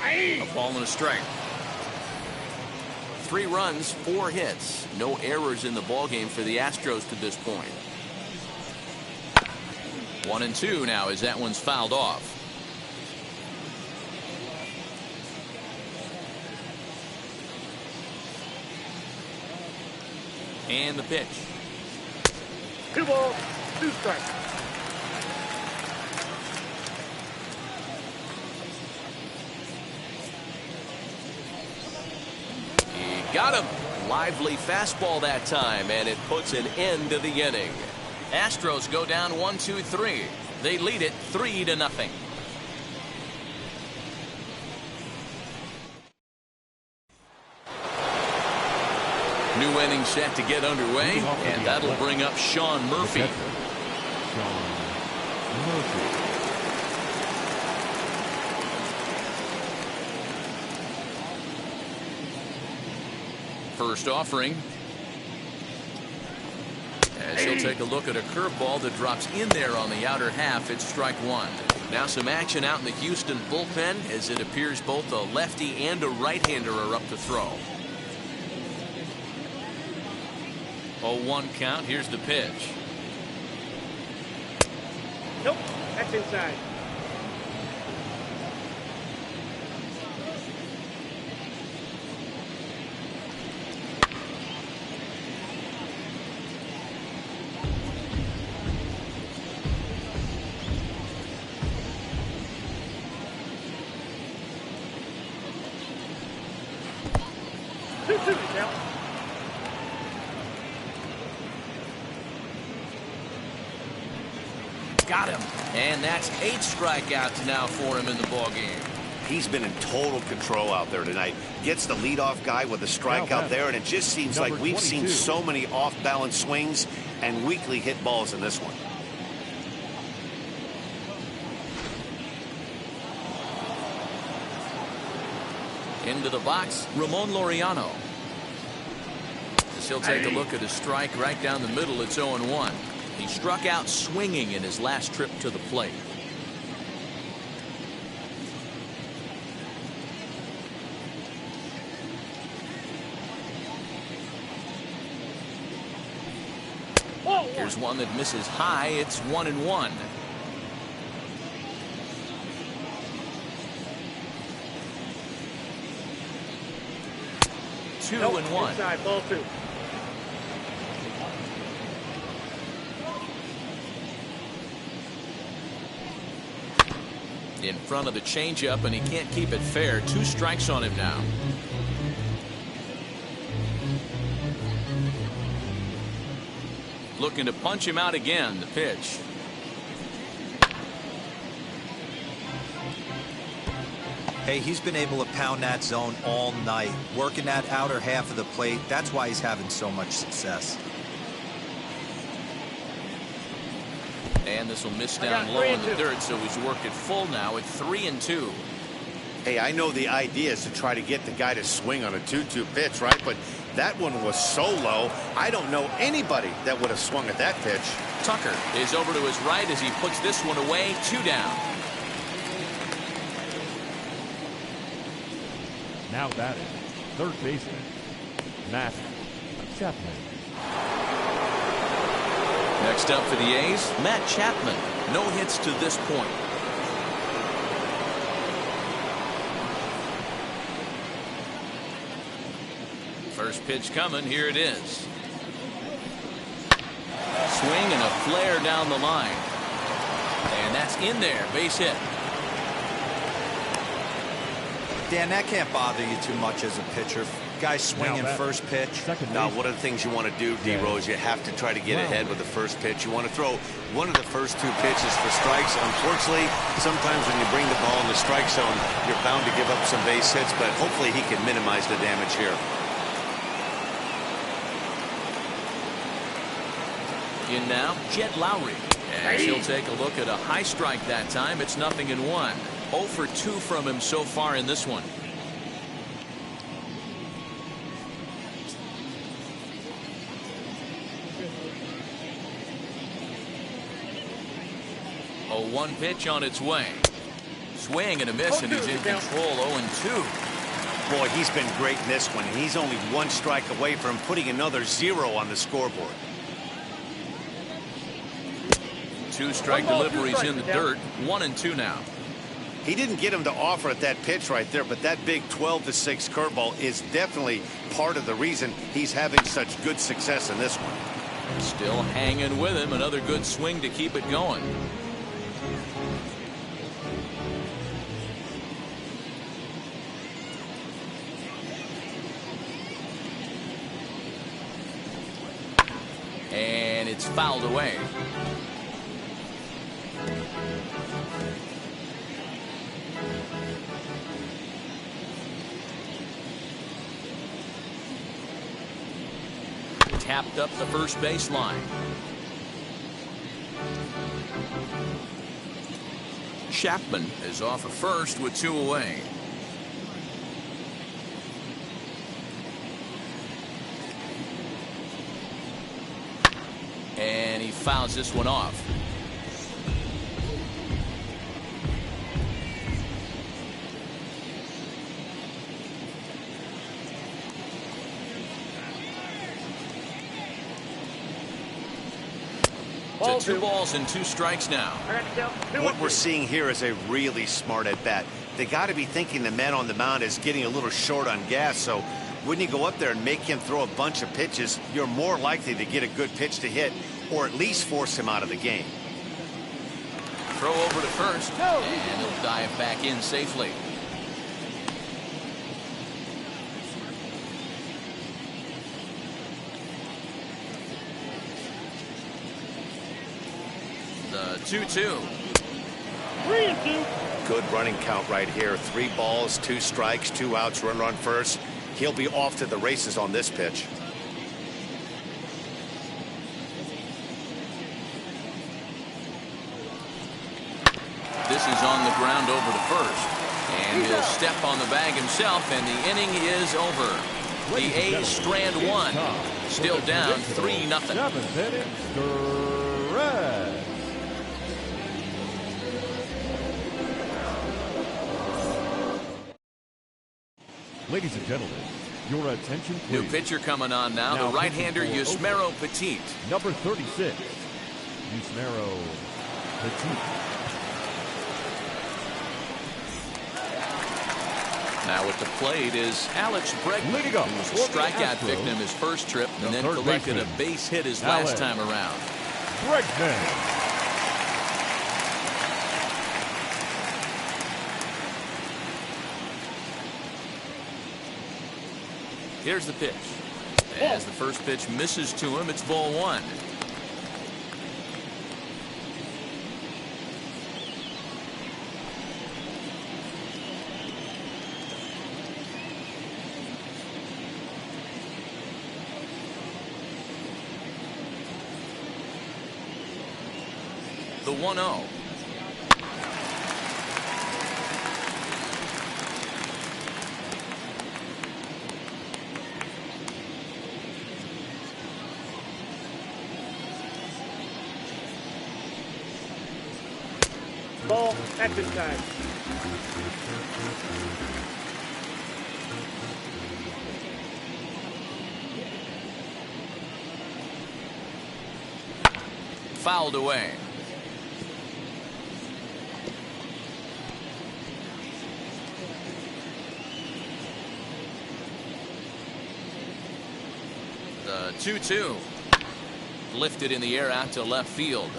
A ball and a strike. 3 runs, 4 hits. No errors in the ballgame for the Astros to this point. 1-2 now as that one's fouled off. And the pitch.
2 balls, 2 strikes.
He got him. Lively fastball that time, and it puts an end to the inning. Astros go down 1-2-3. They lead it 3-0. New inning set to get underway, and that'll bring up Sean Murphy. First offering. As he'll take a look at a curveball that drops in there on the outer half. It's strike 1. Now some action out in the Houston bullpen, as it appears both a lefty and a right-hander are up to throw. 0-1 count. Here's the pitch.
Nope, that's inside.
Got him. And that's 8 strikeouts now for him in the ballgame.
He's been in total control out there tonight. Gets the leadoff guy with a strikeout there, and it just seems like we've seen so many off-balance swings and weakly hit balls in this one.
Into the box, Ramon Laureano. As he'll take a look at a strike right down the middle. It's 0-1. He struck out swinging in his last trip to the plate. Here's one that misses high. It's 1-1. Two and one.
Inside, ball 2.
In front of the changeup, and he can't keep it fair. 2 strikes on him now. Looking to punch him out again. The pitch.
Hey, he's been able to pound that zone all night, working that outer half of the plate. That's why he's having so much success.
And this will miss down low in the dirt, so he's worked it full now at 3-2.
Hey, I know the idea is to try to get the guy to swing on a 2-2 pitch, right? But that one was so low, I don't know anybody that would have swung at that pitch.
Tucker is over to his right as he puts this one away, 2 down.
Now batting, third baseman, Chapman.
Next up for the A's, Matt Chapman. No hits to this point. First pitch coming, here it is. Swing and a flare down the line. And that's in there, base hit.
Dan, that can't bother you too much as a pitcher. Guy swinging first pitch.
Now, one of the things you want to do, D-Rose, you have to try to get ahead with the first pitch. You want to throw one of the first 2 pitches for strikes. Unfortunately, sometimes when you bring the ball in the strike zone, you're bound to give up some base hits, but hopefully he can minimize the damage here.
In now, Jed Lowry. As he'll take a look at a high strike that time. It's 0-1. 0 for 2 from him so far in this one. A 1 pitch on its way. Swing and a miss, and he's in control. 0-2.
Boy, he's been great in this one, and he's only 1 strike away from putting another 0 on the scoreboard.
2 strike deliveries in the dirt. 1-2 now.
He didn't get him to offer at that pitch right there, but that big 12-6 curveball is definitely part of the reason he's having such good success in this one.
Still hanging with him. Another good swing to keep it going. And it's fouled away. Tapped up the first baseline. Chapman is off at first with 2 away. And he fouls this one off. To 2 balls and 2 strikes now.
What we're seeing here is a really smart at-bat. They got to be thinking the man on the mound is getting a little short on gas, so when you go up there and make him throw a bunch of pitches, you're more likely to get a good pitch to hit or at least force him out of the game.
Throw over to first, and he'll dive back in safely. The 2-2.
3-2.
Good running count right here. 3 balls, 2 strikes, 2 outs, runner on first. He'll be off to the races on this pitch.
This is on the ground over to first. And he'll step on the bag himself, and the inning is over. The A's strand 1. Still down 3-0.
7th inning, Perez. Ladies and gentlemen, your attention please.
New pitcher coming on now, the right-hander Yusmeiro Petit.
Number 36, Yusmeiro Petit.
Now at the plate is Alex Bregman,
Leading up
who's a
for the
strikeout
Astros,
victim his first trip and then
third
collected
baseman,
a base hit his
Alex
last time around.
Bregman.
Here's the pitch. As the first pitch misses to him, it's ball 1. The 1-0.
Ball, that's inside.
Fouled away. The 2-2. Lifted in the air out to left field.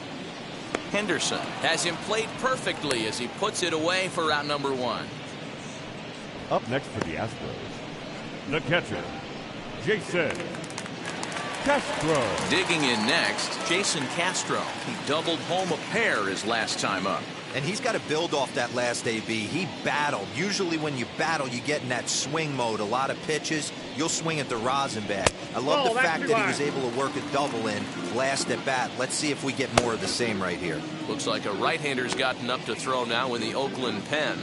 Henderson has him played perfectly as he puts it away for out number 1.
Up next for the Astros, the catcher, Jason Castro.
Digging in next, Jason Castro. He doubled home a pair his last time up.
And he's got to build off that last AB. He battled. Usually when you battle, you get in that swing mode. A lot of pitches, you'll swing at the rosin bag. I love the fact that he was able to work a double in last at bat. Let's see if we get more of the same right here.
Looks like a right-hander's gotten up to throw now in the Oakland pen.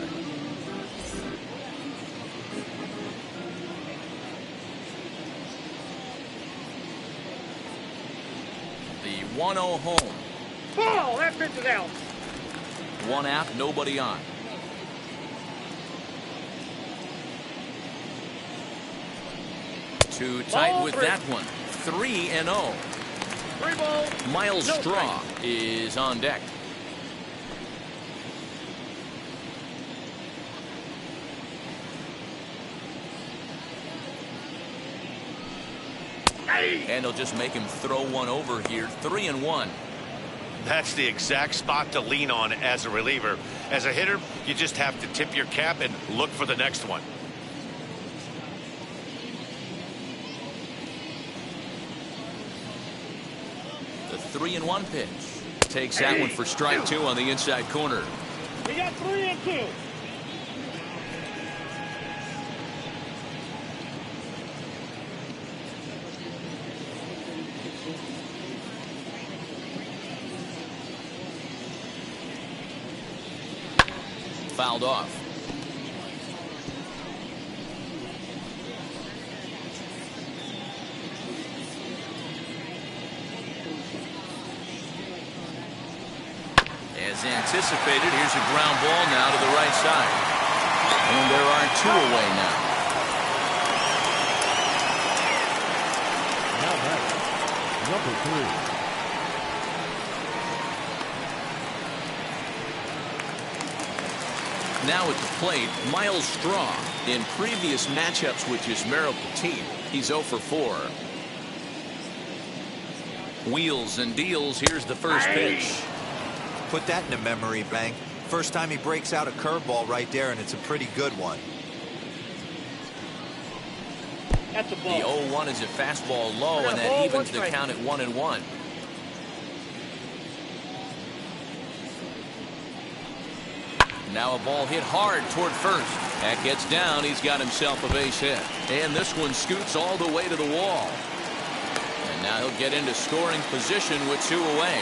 The 1-0 home.
Ball, that pitch is out.
1 out, nobody on. Too tight
Ball
with
3.
that one. 3-0.
3 balls.
Miles
No
Straw
strike.
is on deck. And they'll just make him throw one over here. 3-1.
That's the exact spot to lean on as a reliever. As a hitter, you just have to tip your cap and look for the next one.
The 3-1 pitch. Takes that one for strike 2 on the inside corner.
We got 3-2.
Fouled off. As anticipated, here's a ground ball now to the right side. And there are 2 away now.
Now that's number 3.
Now at the plate, Miles Straw. In previous matchups with Yusmeiro Petit, he's 0 for 4. Wheels and deals. Here's the first pitch.
Put that in the memory bank. First time he breaks out a curveball right there, and it's a pretty good one.
That's a
The
ball.
0-1 is a fastball low, and that evens the count at 1-1. Now a ball hit hard toward first. That gets down. He's got himself a base hit. And this one scoots all the way to the wall. And now he'll get into scoring position with 2 away.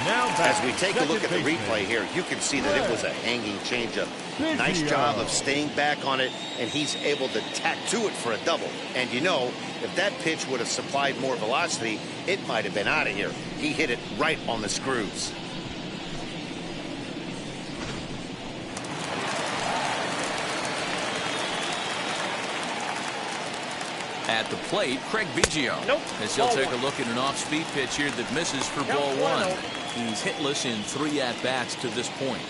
Now
As we take a look at the replay here, you can see that it was a hanging changeup. Nice job of staying back on it, and he's able to tattoo it for a double. And you know, if that pitch would have supplied more velocity, it might have been out of here. He hit it right on the screws.
At the plate, Craig Biggio.
Nope.
As he'll
Ball
take
1.
a look at an off-speed pitch here that misses for
Count
ball 1.
1-0.
He's hitless in 3 at-bats to this point.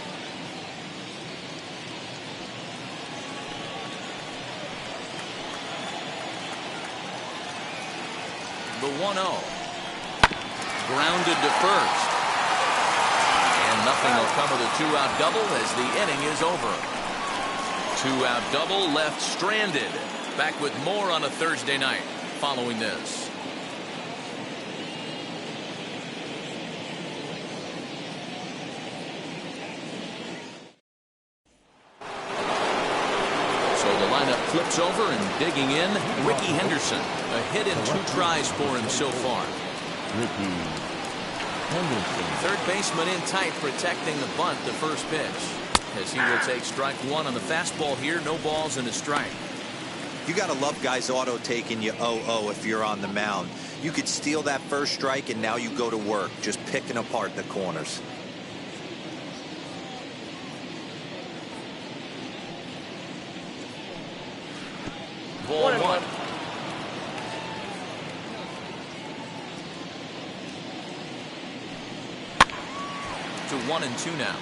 The 1-0. Grounded to first. And nothing will come of the 2-out double as the inning is over. 2-out double left stranded. Back with more on a Thursday night following this. So the lineup flips over and digging in, Ricky Henderson. A hit in 2 tries for him so far.
Ricky Henderson.
Third baseman in tight, protecting the bunt, the first pitch. As he will take strike one on the fastball here. No balls and a strike.
You got to love guys auto taking you 0-0 if you're on the mound. You could steal that first strike and now you go to work just picking apart the corners.
Ball one. To 1-2 now.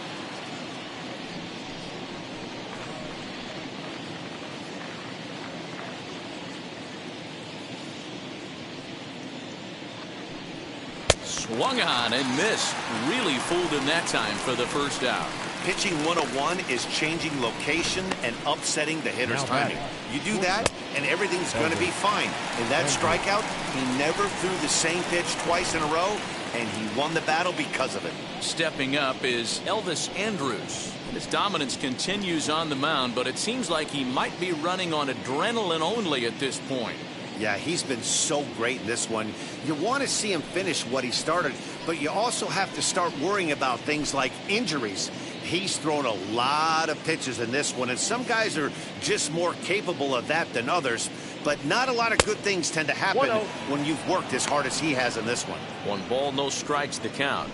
Swung on and missed. Really fooled him that time for the first out.
Pitching 101 is changing location and upsetting the hitter's timing. You do that, and everything's going to be fine. In that strikeout, he never threw the same pitch twice in a row, and he won the battle because of it.
Stepping up is Elvis Andrews. His dominance continues on the mound, but it seems like he might be running on adrenaline only at this point.
Yeah, he's been so great in this one. You want to see him finish what he started, but you also have to start worrying about things like injuries. He's thrown a lot of pitches in this one, and some guys are just more capable of that than others, but not a lot of good things tend to happen when you've worked as hard as he has in this one.
1 ball, no strikes to count.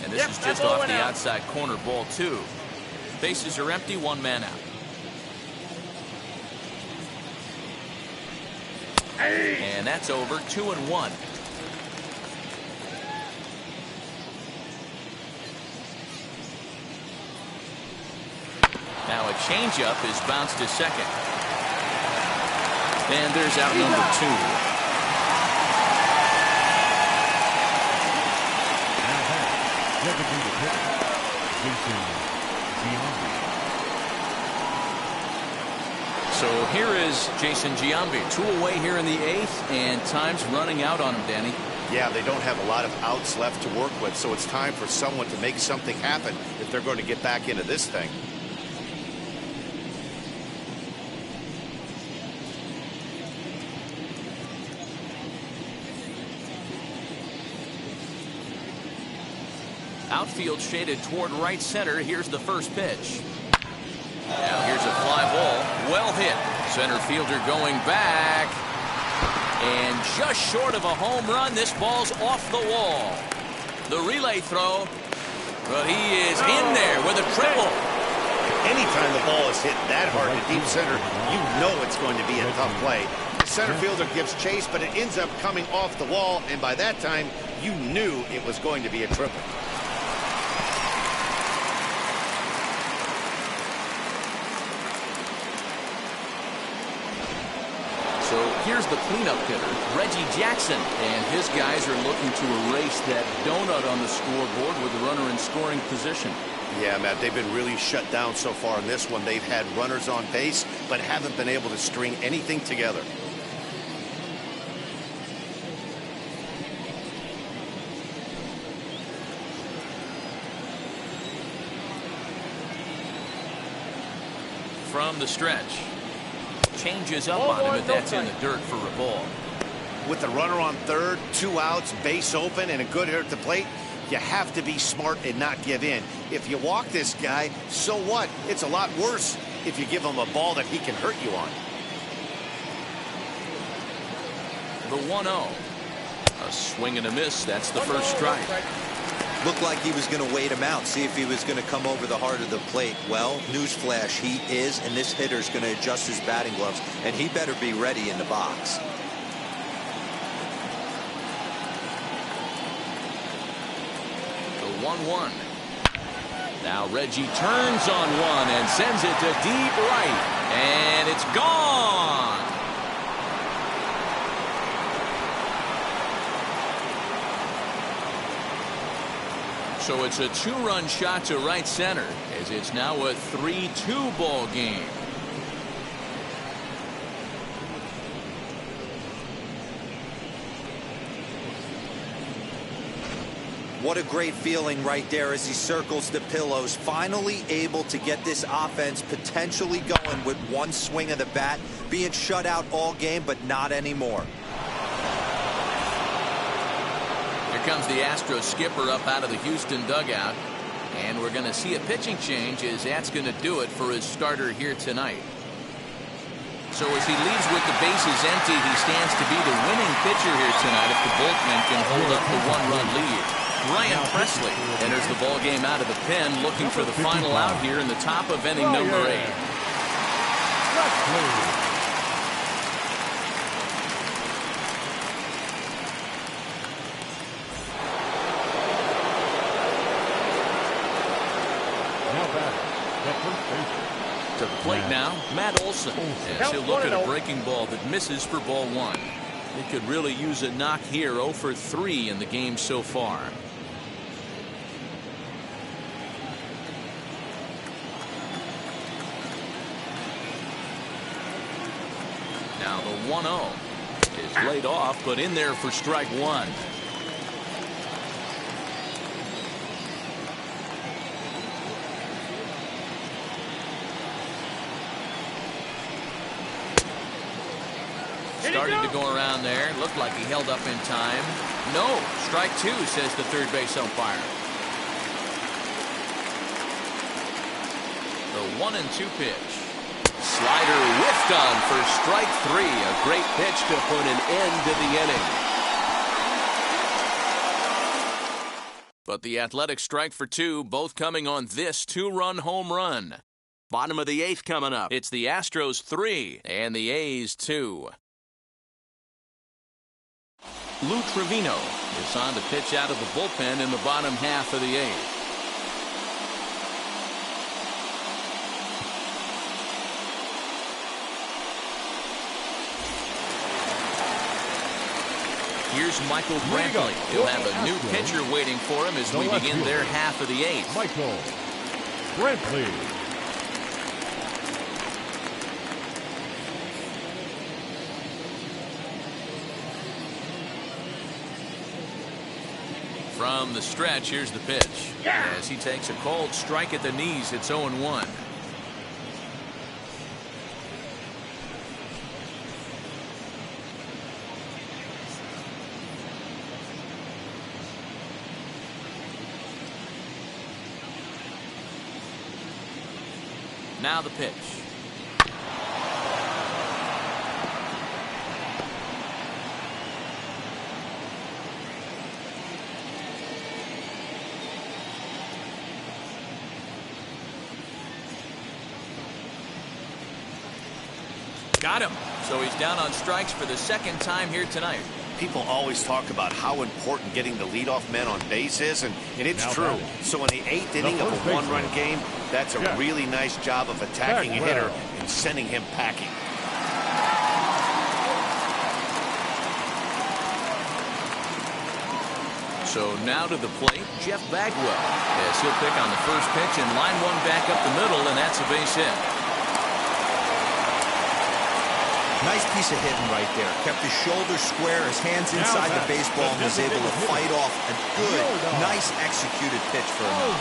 And this is just off the outside corner, ball 2. Bases are empty, 1 man out. And that's over. 2-1. Now a changeup is bounced to second. And there's out number 2. So here is Jason Giambi. 2 away here in the 8th, and time's running out on him, Danny.
Yeah, they don't have a lot of outs left to work with, so it's time for someone to make something happen if they're going to get back into this thing.
Outfield shaded toward right center. Here's the first pitch. Now here's a fly ball. Well hit. Center fielder going back. And just short of a home run. This ball's off the wall. The relay throw. But he is in there with a triple.
Anytime the ball is hit that hard to deep center, you know it's going to be a tough play. The center fielder gives chase, but it ends up coming off the wall. And by that time, you knew it was going to be a triple.
So here's the cleanup hitter, Reggie Jackson, and his guys are looking to erase that donut on the scoreboard with the runner in scoring position.
Yeah, Matt, they've been really shut down so far in this one. They've had runners on base, but haven't been able to string anything together.
From the stretch. Changes up on him, but that's in the dirt for a ball.
With the runner on third, 2 outs, base open, and a good hitter at the plate, you have to be smart and not give in. If you walk this guy, so what? It's a lot worse if you give him a ball that he can hurt you on.
The 1-0. A swing and a miss. That's the first strike.
Looked like he was going to wait him out, see if he was going to come over the heart of the plate. Well, newsflash, he is, and this hitter's going to adjust his batting gloves, and he better be ready in the box.
The 1-1. Now Reggie turns on one and sends it to deep right, and it's gone. So it's a 2-run shot to right center, as it's now a 3-2 ball game.
What a great feeling right there as he circles the pillows. Finally able to get this offense potentially going with one swing of the bat. Being shut out all game, but not anymore.
Here comes the Astros skipper up out of the Houston dugout. And we're going to see a pitching change as that's going to do it for his starter here tonight. So as he leaves with the bases empty, he stands to be the winning pitcher here tonight if the bullpen can hold up the one-run lead. Ryan Presley enters the ball game out of the pen, looking for the final out here in the top of inning number 8. To the plate now, Matt Olson, as he'll look at a breaking ball that misses for ball 1. It could really use a knock here. 0 for 3 in the game so far. Now the 1-0 is laid off, but in there for strike 1. Starting to go around there. Looked like he held up in time. No. Strike 2, says the third base umpire. The 1-2 pitch. Slider whiffed on for strike 3. A great pitch to put an end to the inning. But the Athletics strike for 2, both coming on this 2-run home run. Bottom of the 8th coming up. It's the Astros 3 and the A's 2. Lou Trevino is on to pitch out of the bullpen in the bottom half of the 8th. Here's Michael Brantley. He'll have a new pitcher waiting for him as we begin their half of the 8th.
Michael Brantley.
From the stretch, here's the pitch. As he takes a cold strike at the knees, it's 0-1. Now the pitch. Got him. So he's down on strikes for the second time here tonight.
People always talk about how important getting the leadoff man on base is, and it's true. So in the 8th inning of a one-run game, that's a really nice job of attacking a hitter and sending him packing.
So now to the plate, Jeff Bagwell, as he'll pick on the first pitch and line one back up the middle, and that's a base hit.
Nice piece of hitting right there. Kept his shoulders square, his hands inside the baseball, and was able to fight off a good, nice executed pitch for him.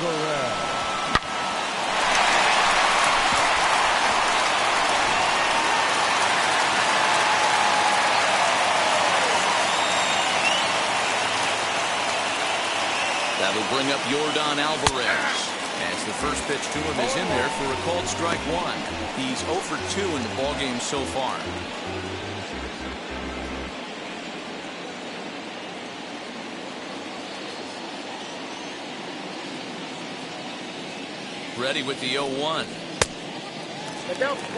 That'll bring up Jorgon Alvarez, as the first pitch to him is in there for a called strike 1. He's 0 for 2 in the ballgame so far. Ready with the 0-1.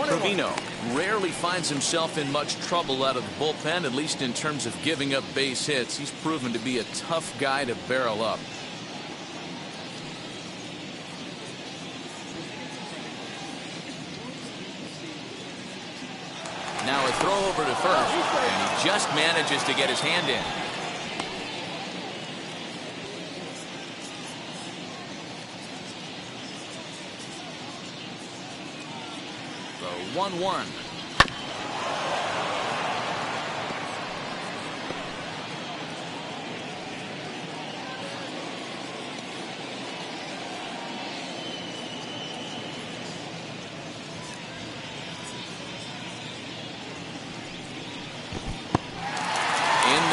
Trevino rarely finds himself in much trouble out of the bullpen, at least in terms of giving up base hits. He's proven to be a tough guy to barrel up. Now a throw over to first, and he just manages to get his hand in. The 1-1.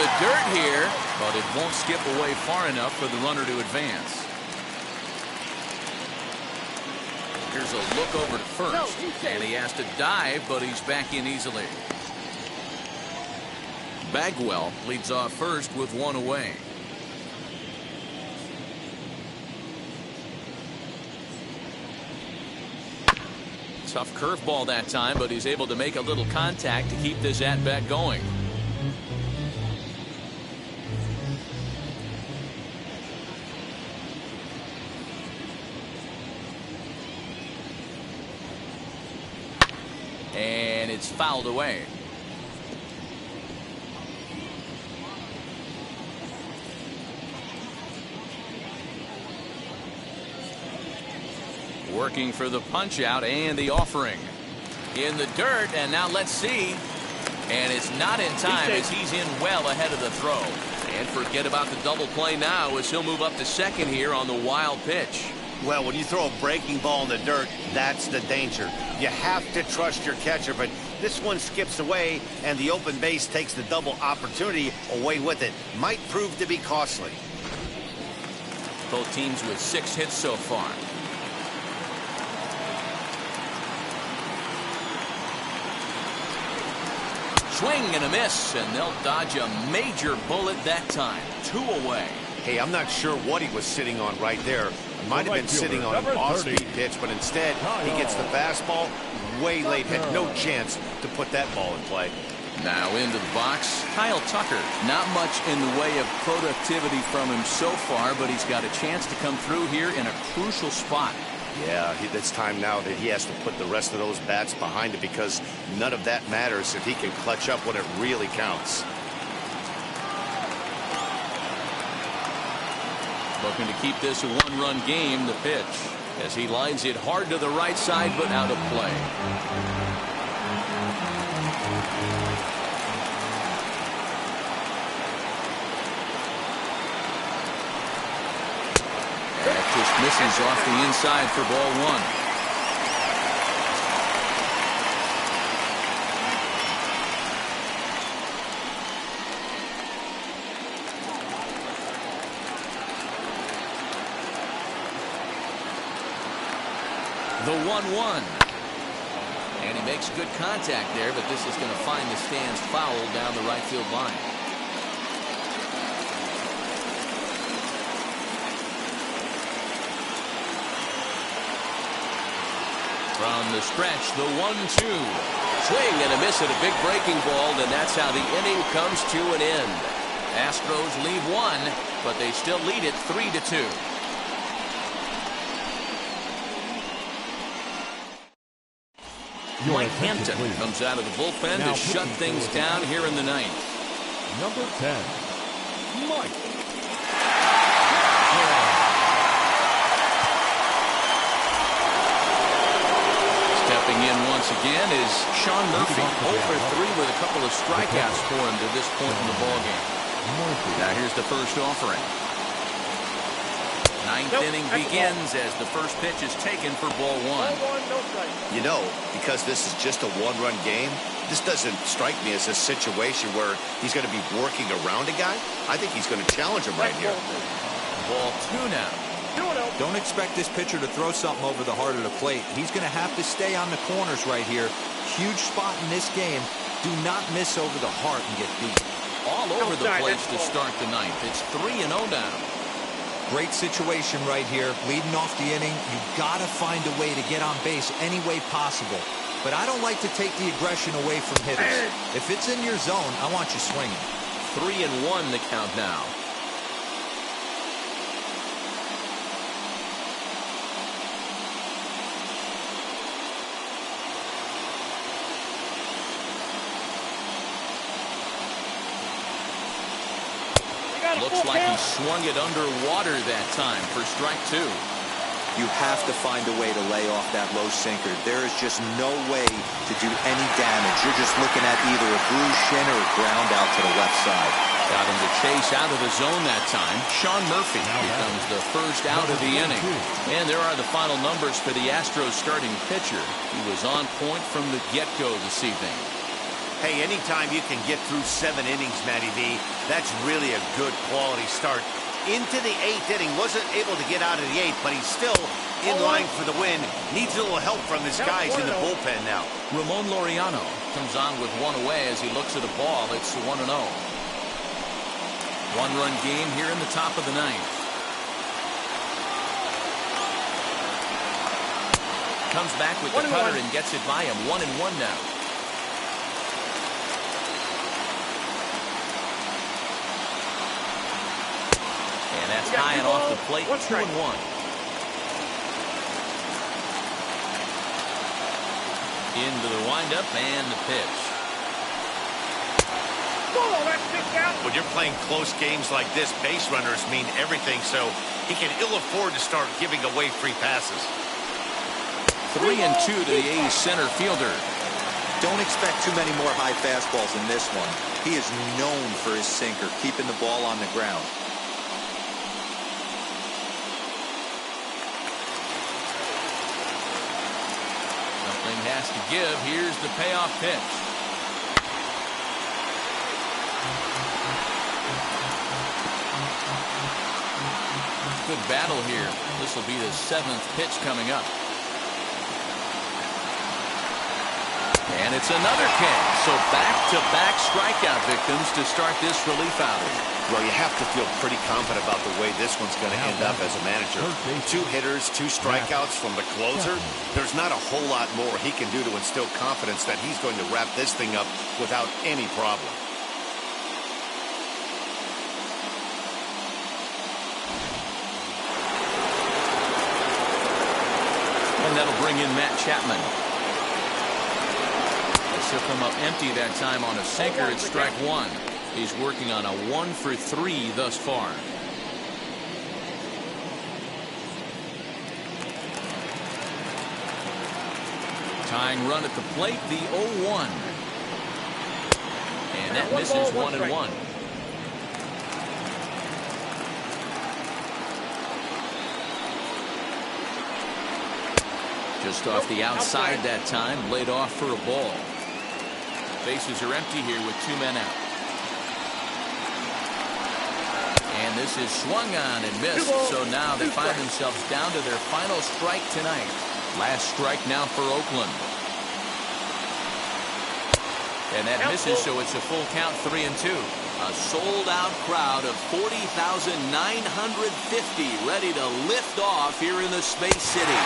the dirt here, but it won't skip away far enough for the runner to advance. Here's a look over to first, and he has to dive, but he's back in easily. Bagwell leads off first with one away. Tough curveball that time, but he's able to make a little contact to keep this at-bat going. And it's fouled away. Working for the punch out and the offering. In the dirt, and now let's see. And it's not in time as he's in well ahead of the throw. And forget about the double play now as he'll move up to second here on the wild pitch.
Well, when you throw a breaking ball in the dirt, that's the danger. You have to trust your catcher, but this one skips away, and the open base takes the double opportunity away with it. Might prove to be costly.
Both teams with 6 hits so far. Swing and a miss, and they'll dodge a major bullet that time. 2 away.
Hey, I'm not sure what he was sitting on right there. Might have been sitting on an off-speed pitch, but instead he gets the fastball way late. Had no chance to put that ball in play.
Now into the box, Kyle Tucker. Not much in the way of productivity from him so far, but he's got a chance to come through here in a crucial spot.
Yeah, it's time now that he has to put the rest of those bats behind it, because none of that matters if he can clutch up when it really counts.
Looking to keep this a 1-run game, the pitch, as he lines it hard to the right side, but out of play. That just misses off the inside for ball 1. The 1-1. And he makes good contact there, but this is going to find the stands foul down the right field line. From the stretch, the 1-2. Swing and a miss at a big breaking ball, and that's how the inning comes to an end. Astros leave 1, but they still lead it 3-2. Mike Hampton comes out of the bullpen to shut things down here in the 9th.
Number 10, Mike.
Stepping in once again is Sean Murphy. 0 for 3 with a couple of strikeouts for him to this point in the ballgame. Now here's the first offering. 9th inning begins as the first pitch is taken for ball 1.
You know, because this is just a 1-run game, this doesn't strike me as a situation where he's going to be working around a guy. I think he's going to challenge him right here.
Ball 2 now.
Don't expect this pitcher to throw something over the heart of the plate. He's going to have to stay on the corners right here. Huge spot in this game. Do not miss over the heart and get beat.
All over the place to start the 9th. It's 3-0 now.
Great situation right here. Leading off the inning, you got to find a way to get on base any way possible. But I don't like to take the aggression away from hitters. If it's in your zone, I want you swinging.
3-1 the count now. Looks like he swung it underwater that time for strike 2.
You have to find a way to lay off that low sinker. There is just no way to do any damage. You're just looking at either a bruised shin or a ground out to the left side.
Got him to chase out of the zone that time. Sean Murphy becomes the first out of the inning. And there are the final numbers for the Astros starting pitcher. He was on point from the get-go this evening.
Hey, anytime you can get through 7 innings, Matty V, that's really a good quality start. Into the 8th inning, wasn't able to get out of the 8th, but he's still in line for the win. Needs a little help from his guys in the bullpen now.
Ramon Laureano comes on with one away as he looks at a ball. It's 1-0. One-run game here in the top of the 9th. Comes back with the cutter and gets it by him. 1-1 now. And that's high and off the plate. 2-1. Into the windup and the pitch.
When you're playing close games like this, base runners mean everything, so he can ill afford to start giving away free passes.
3-2 to the A's center fielder.
Don't expect too many more high fastballs in this one. He is known for his sinker, keeping the ball on the ground.
Something has to give. Here's the payoff pitch. Good battle here. This will be the 7th pitch coming up. And it's another K. So back-to-back strikeout victims to start this relief outing.
Well, you have to feel pretty confident about the way this one's going to end up as a manager. 2 hitters, 2 strikeouts from the closer. There's not a whole lot more he can do to instill confidence that he's going to wrap this thing up without any problem.
And that'll bring in Matt Chapman. He'll come up empty that time on a sinker. It's strike 1. He's working on a 1 for 3 thus far. Tying run at the plate, the 0-1. And that misses 1-1. Just off the outside that time, laid off for a ball. Bases are empty here with 2 men out. And this is swung on and missed. So now they find themselves down to their final strike tonight. Last strike now for Oakland. And that misses, so it's a full count, 3-2. A sold-out crowd of 40,950 ready to lift off here in the Space City.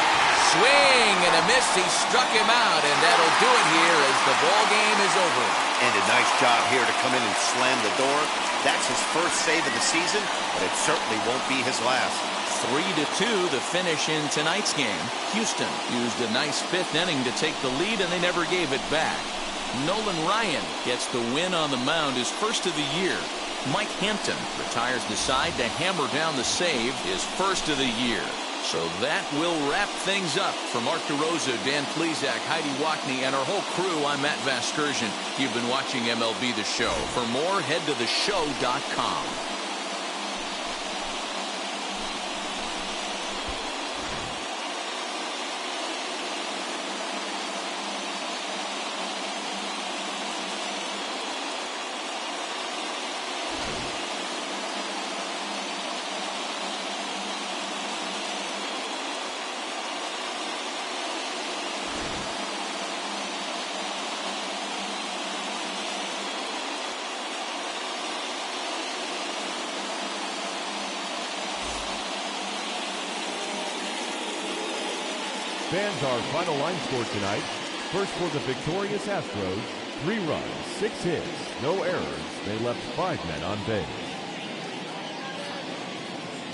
Swing and a miss. He struck him out, and that'll do it here as the ball game is over.
And a nice job here to come in and slam the door. That's his first save of the season, but it certainly won't be his last.
3-2 the finish in tonight's game. Houston used a nice 5th inning to take the lead, and they never gave it back. Nolan Ryan gets the win on the mound, his first of the year. Mike Hampton retires the side to hammer down the save, his first of the year. So that will wrap things up. For Mark DeRosa, Dan Plesac, Heidi Wackney, and our whole crew, I'm Matt Vasgersian. You've been watching MLB The Show. For more, head to theshow.com.
Fans, our final line score tonight. First for the victorious Astros, 3 runs, 6 hits, no errors. They left 5 men on base.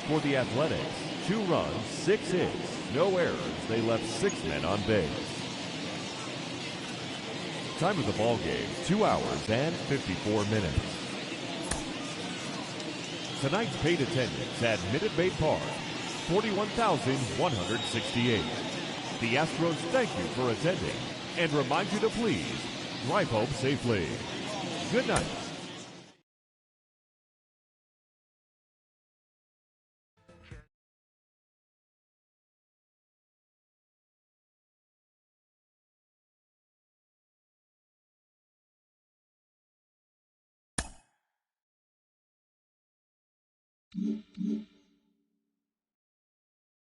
For the Athletics, 2 runs, 6 hits, no errors. They left 6 men on base. Time of the ball game, 2 hours and 54 minutes. Tonight's paid attendance at Minute Maid Park, 41,168. The Astros thank you for attending and remind you to please drive home safely. Good night.
it.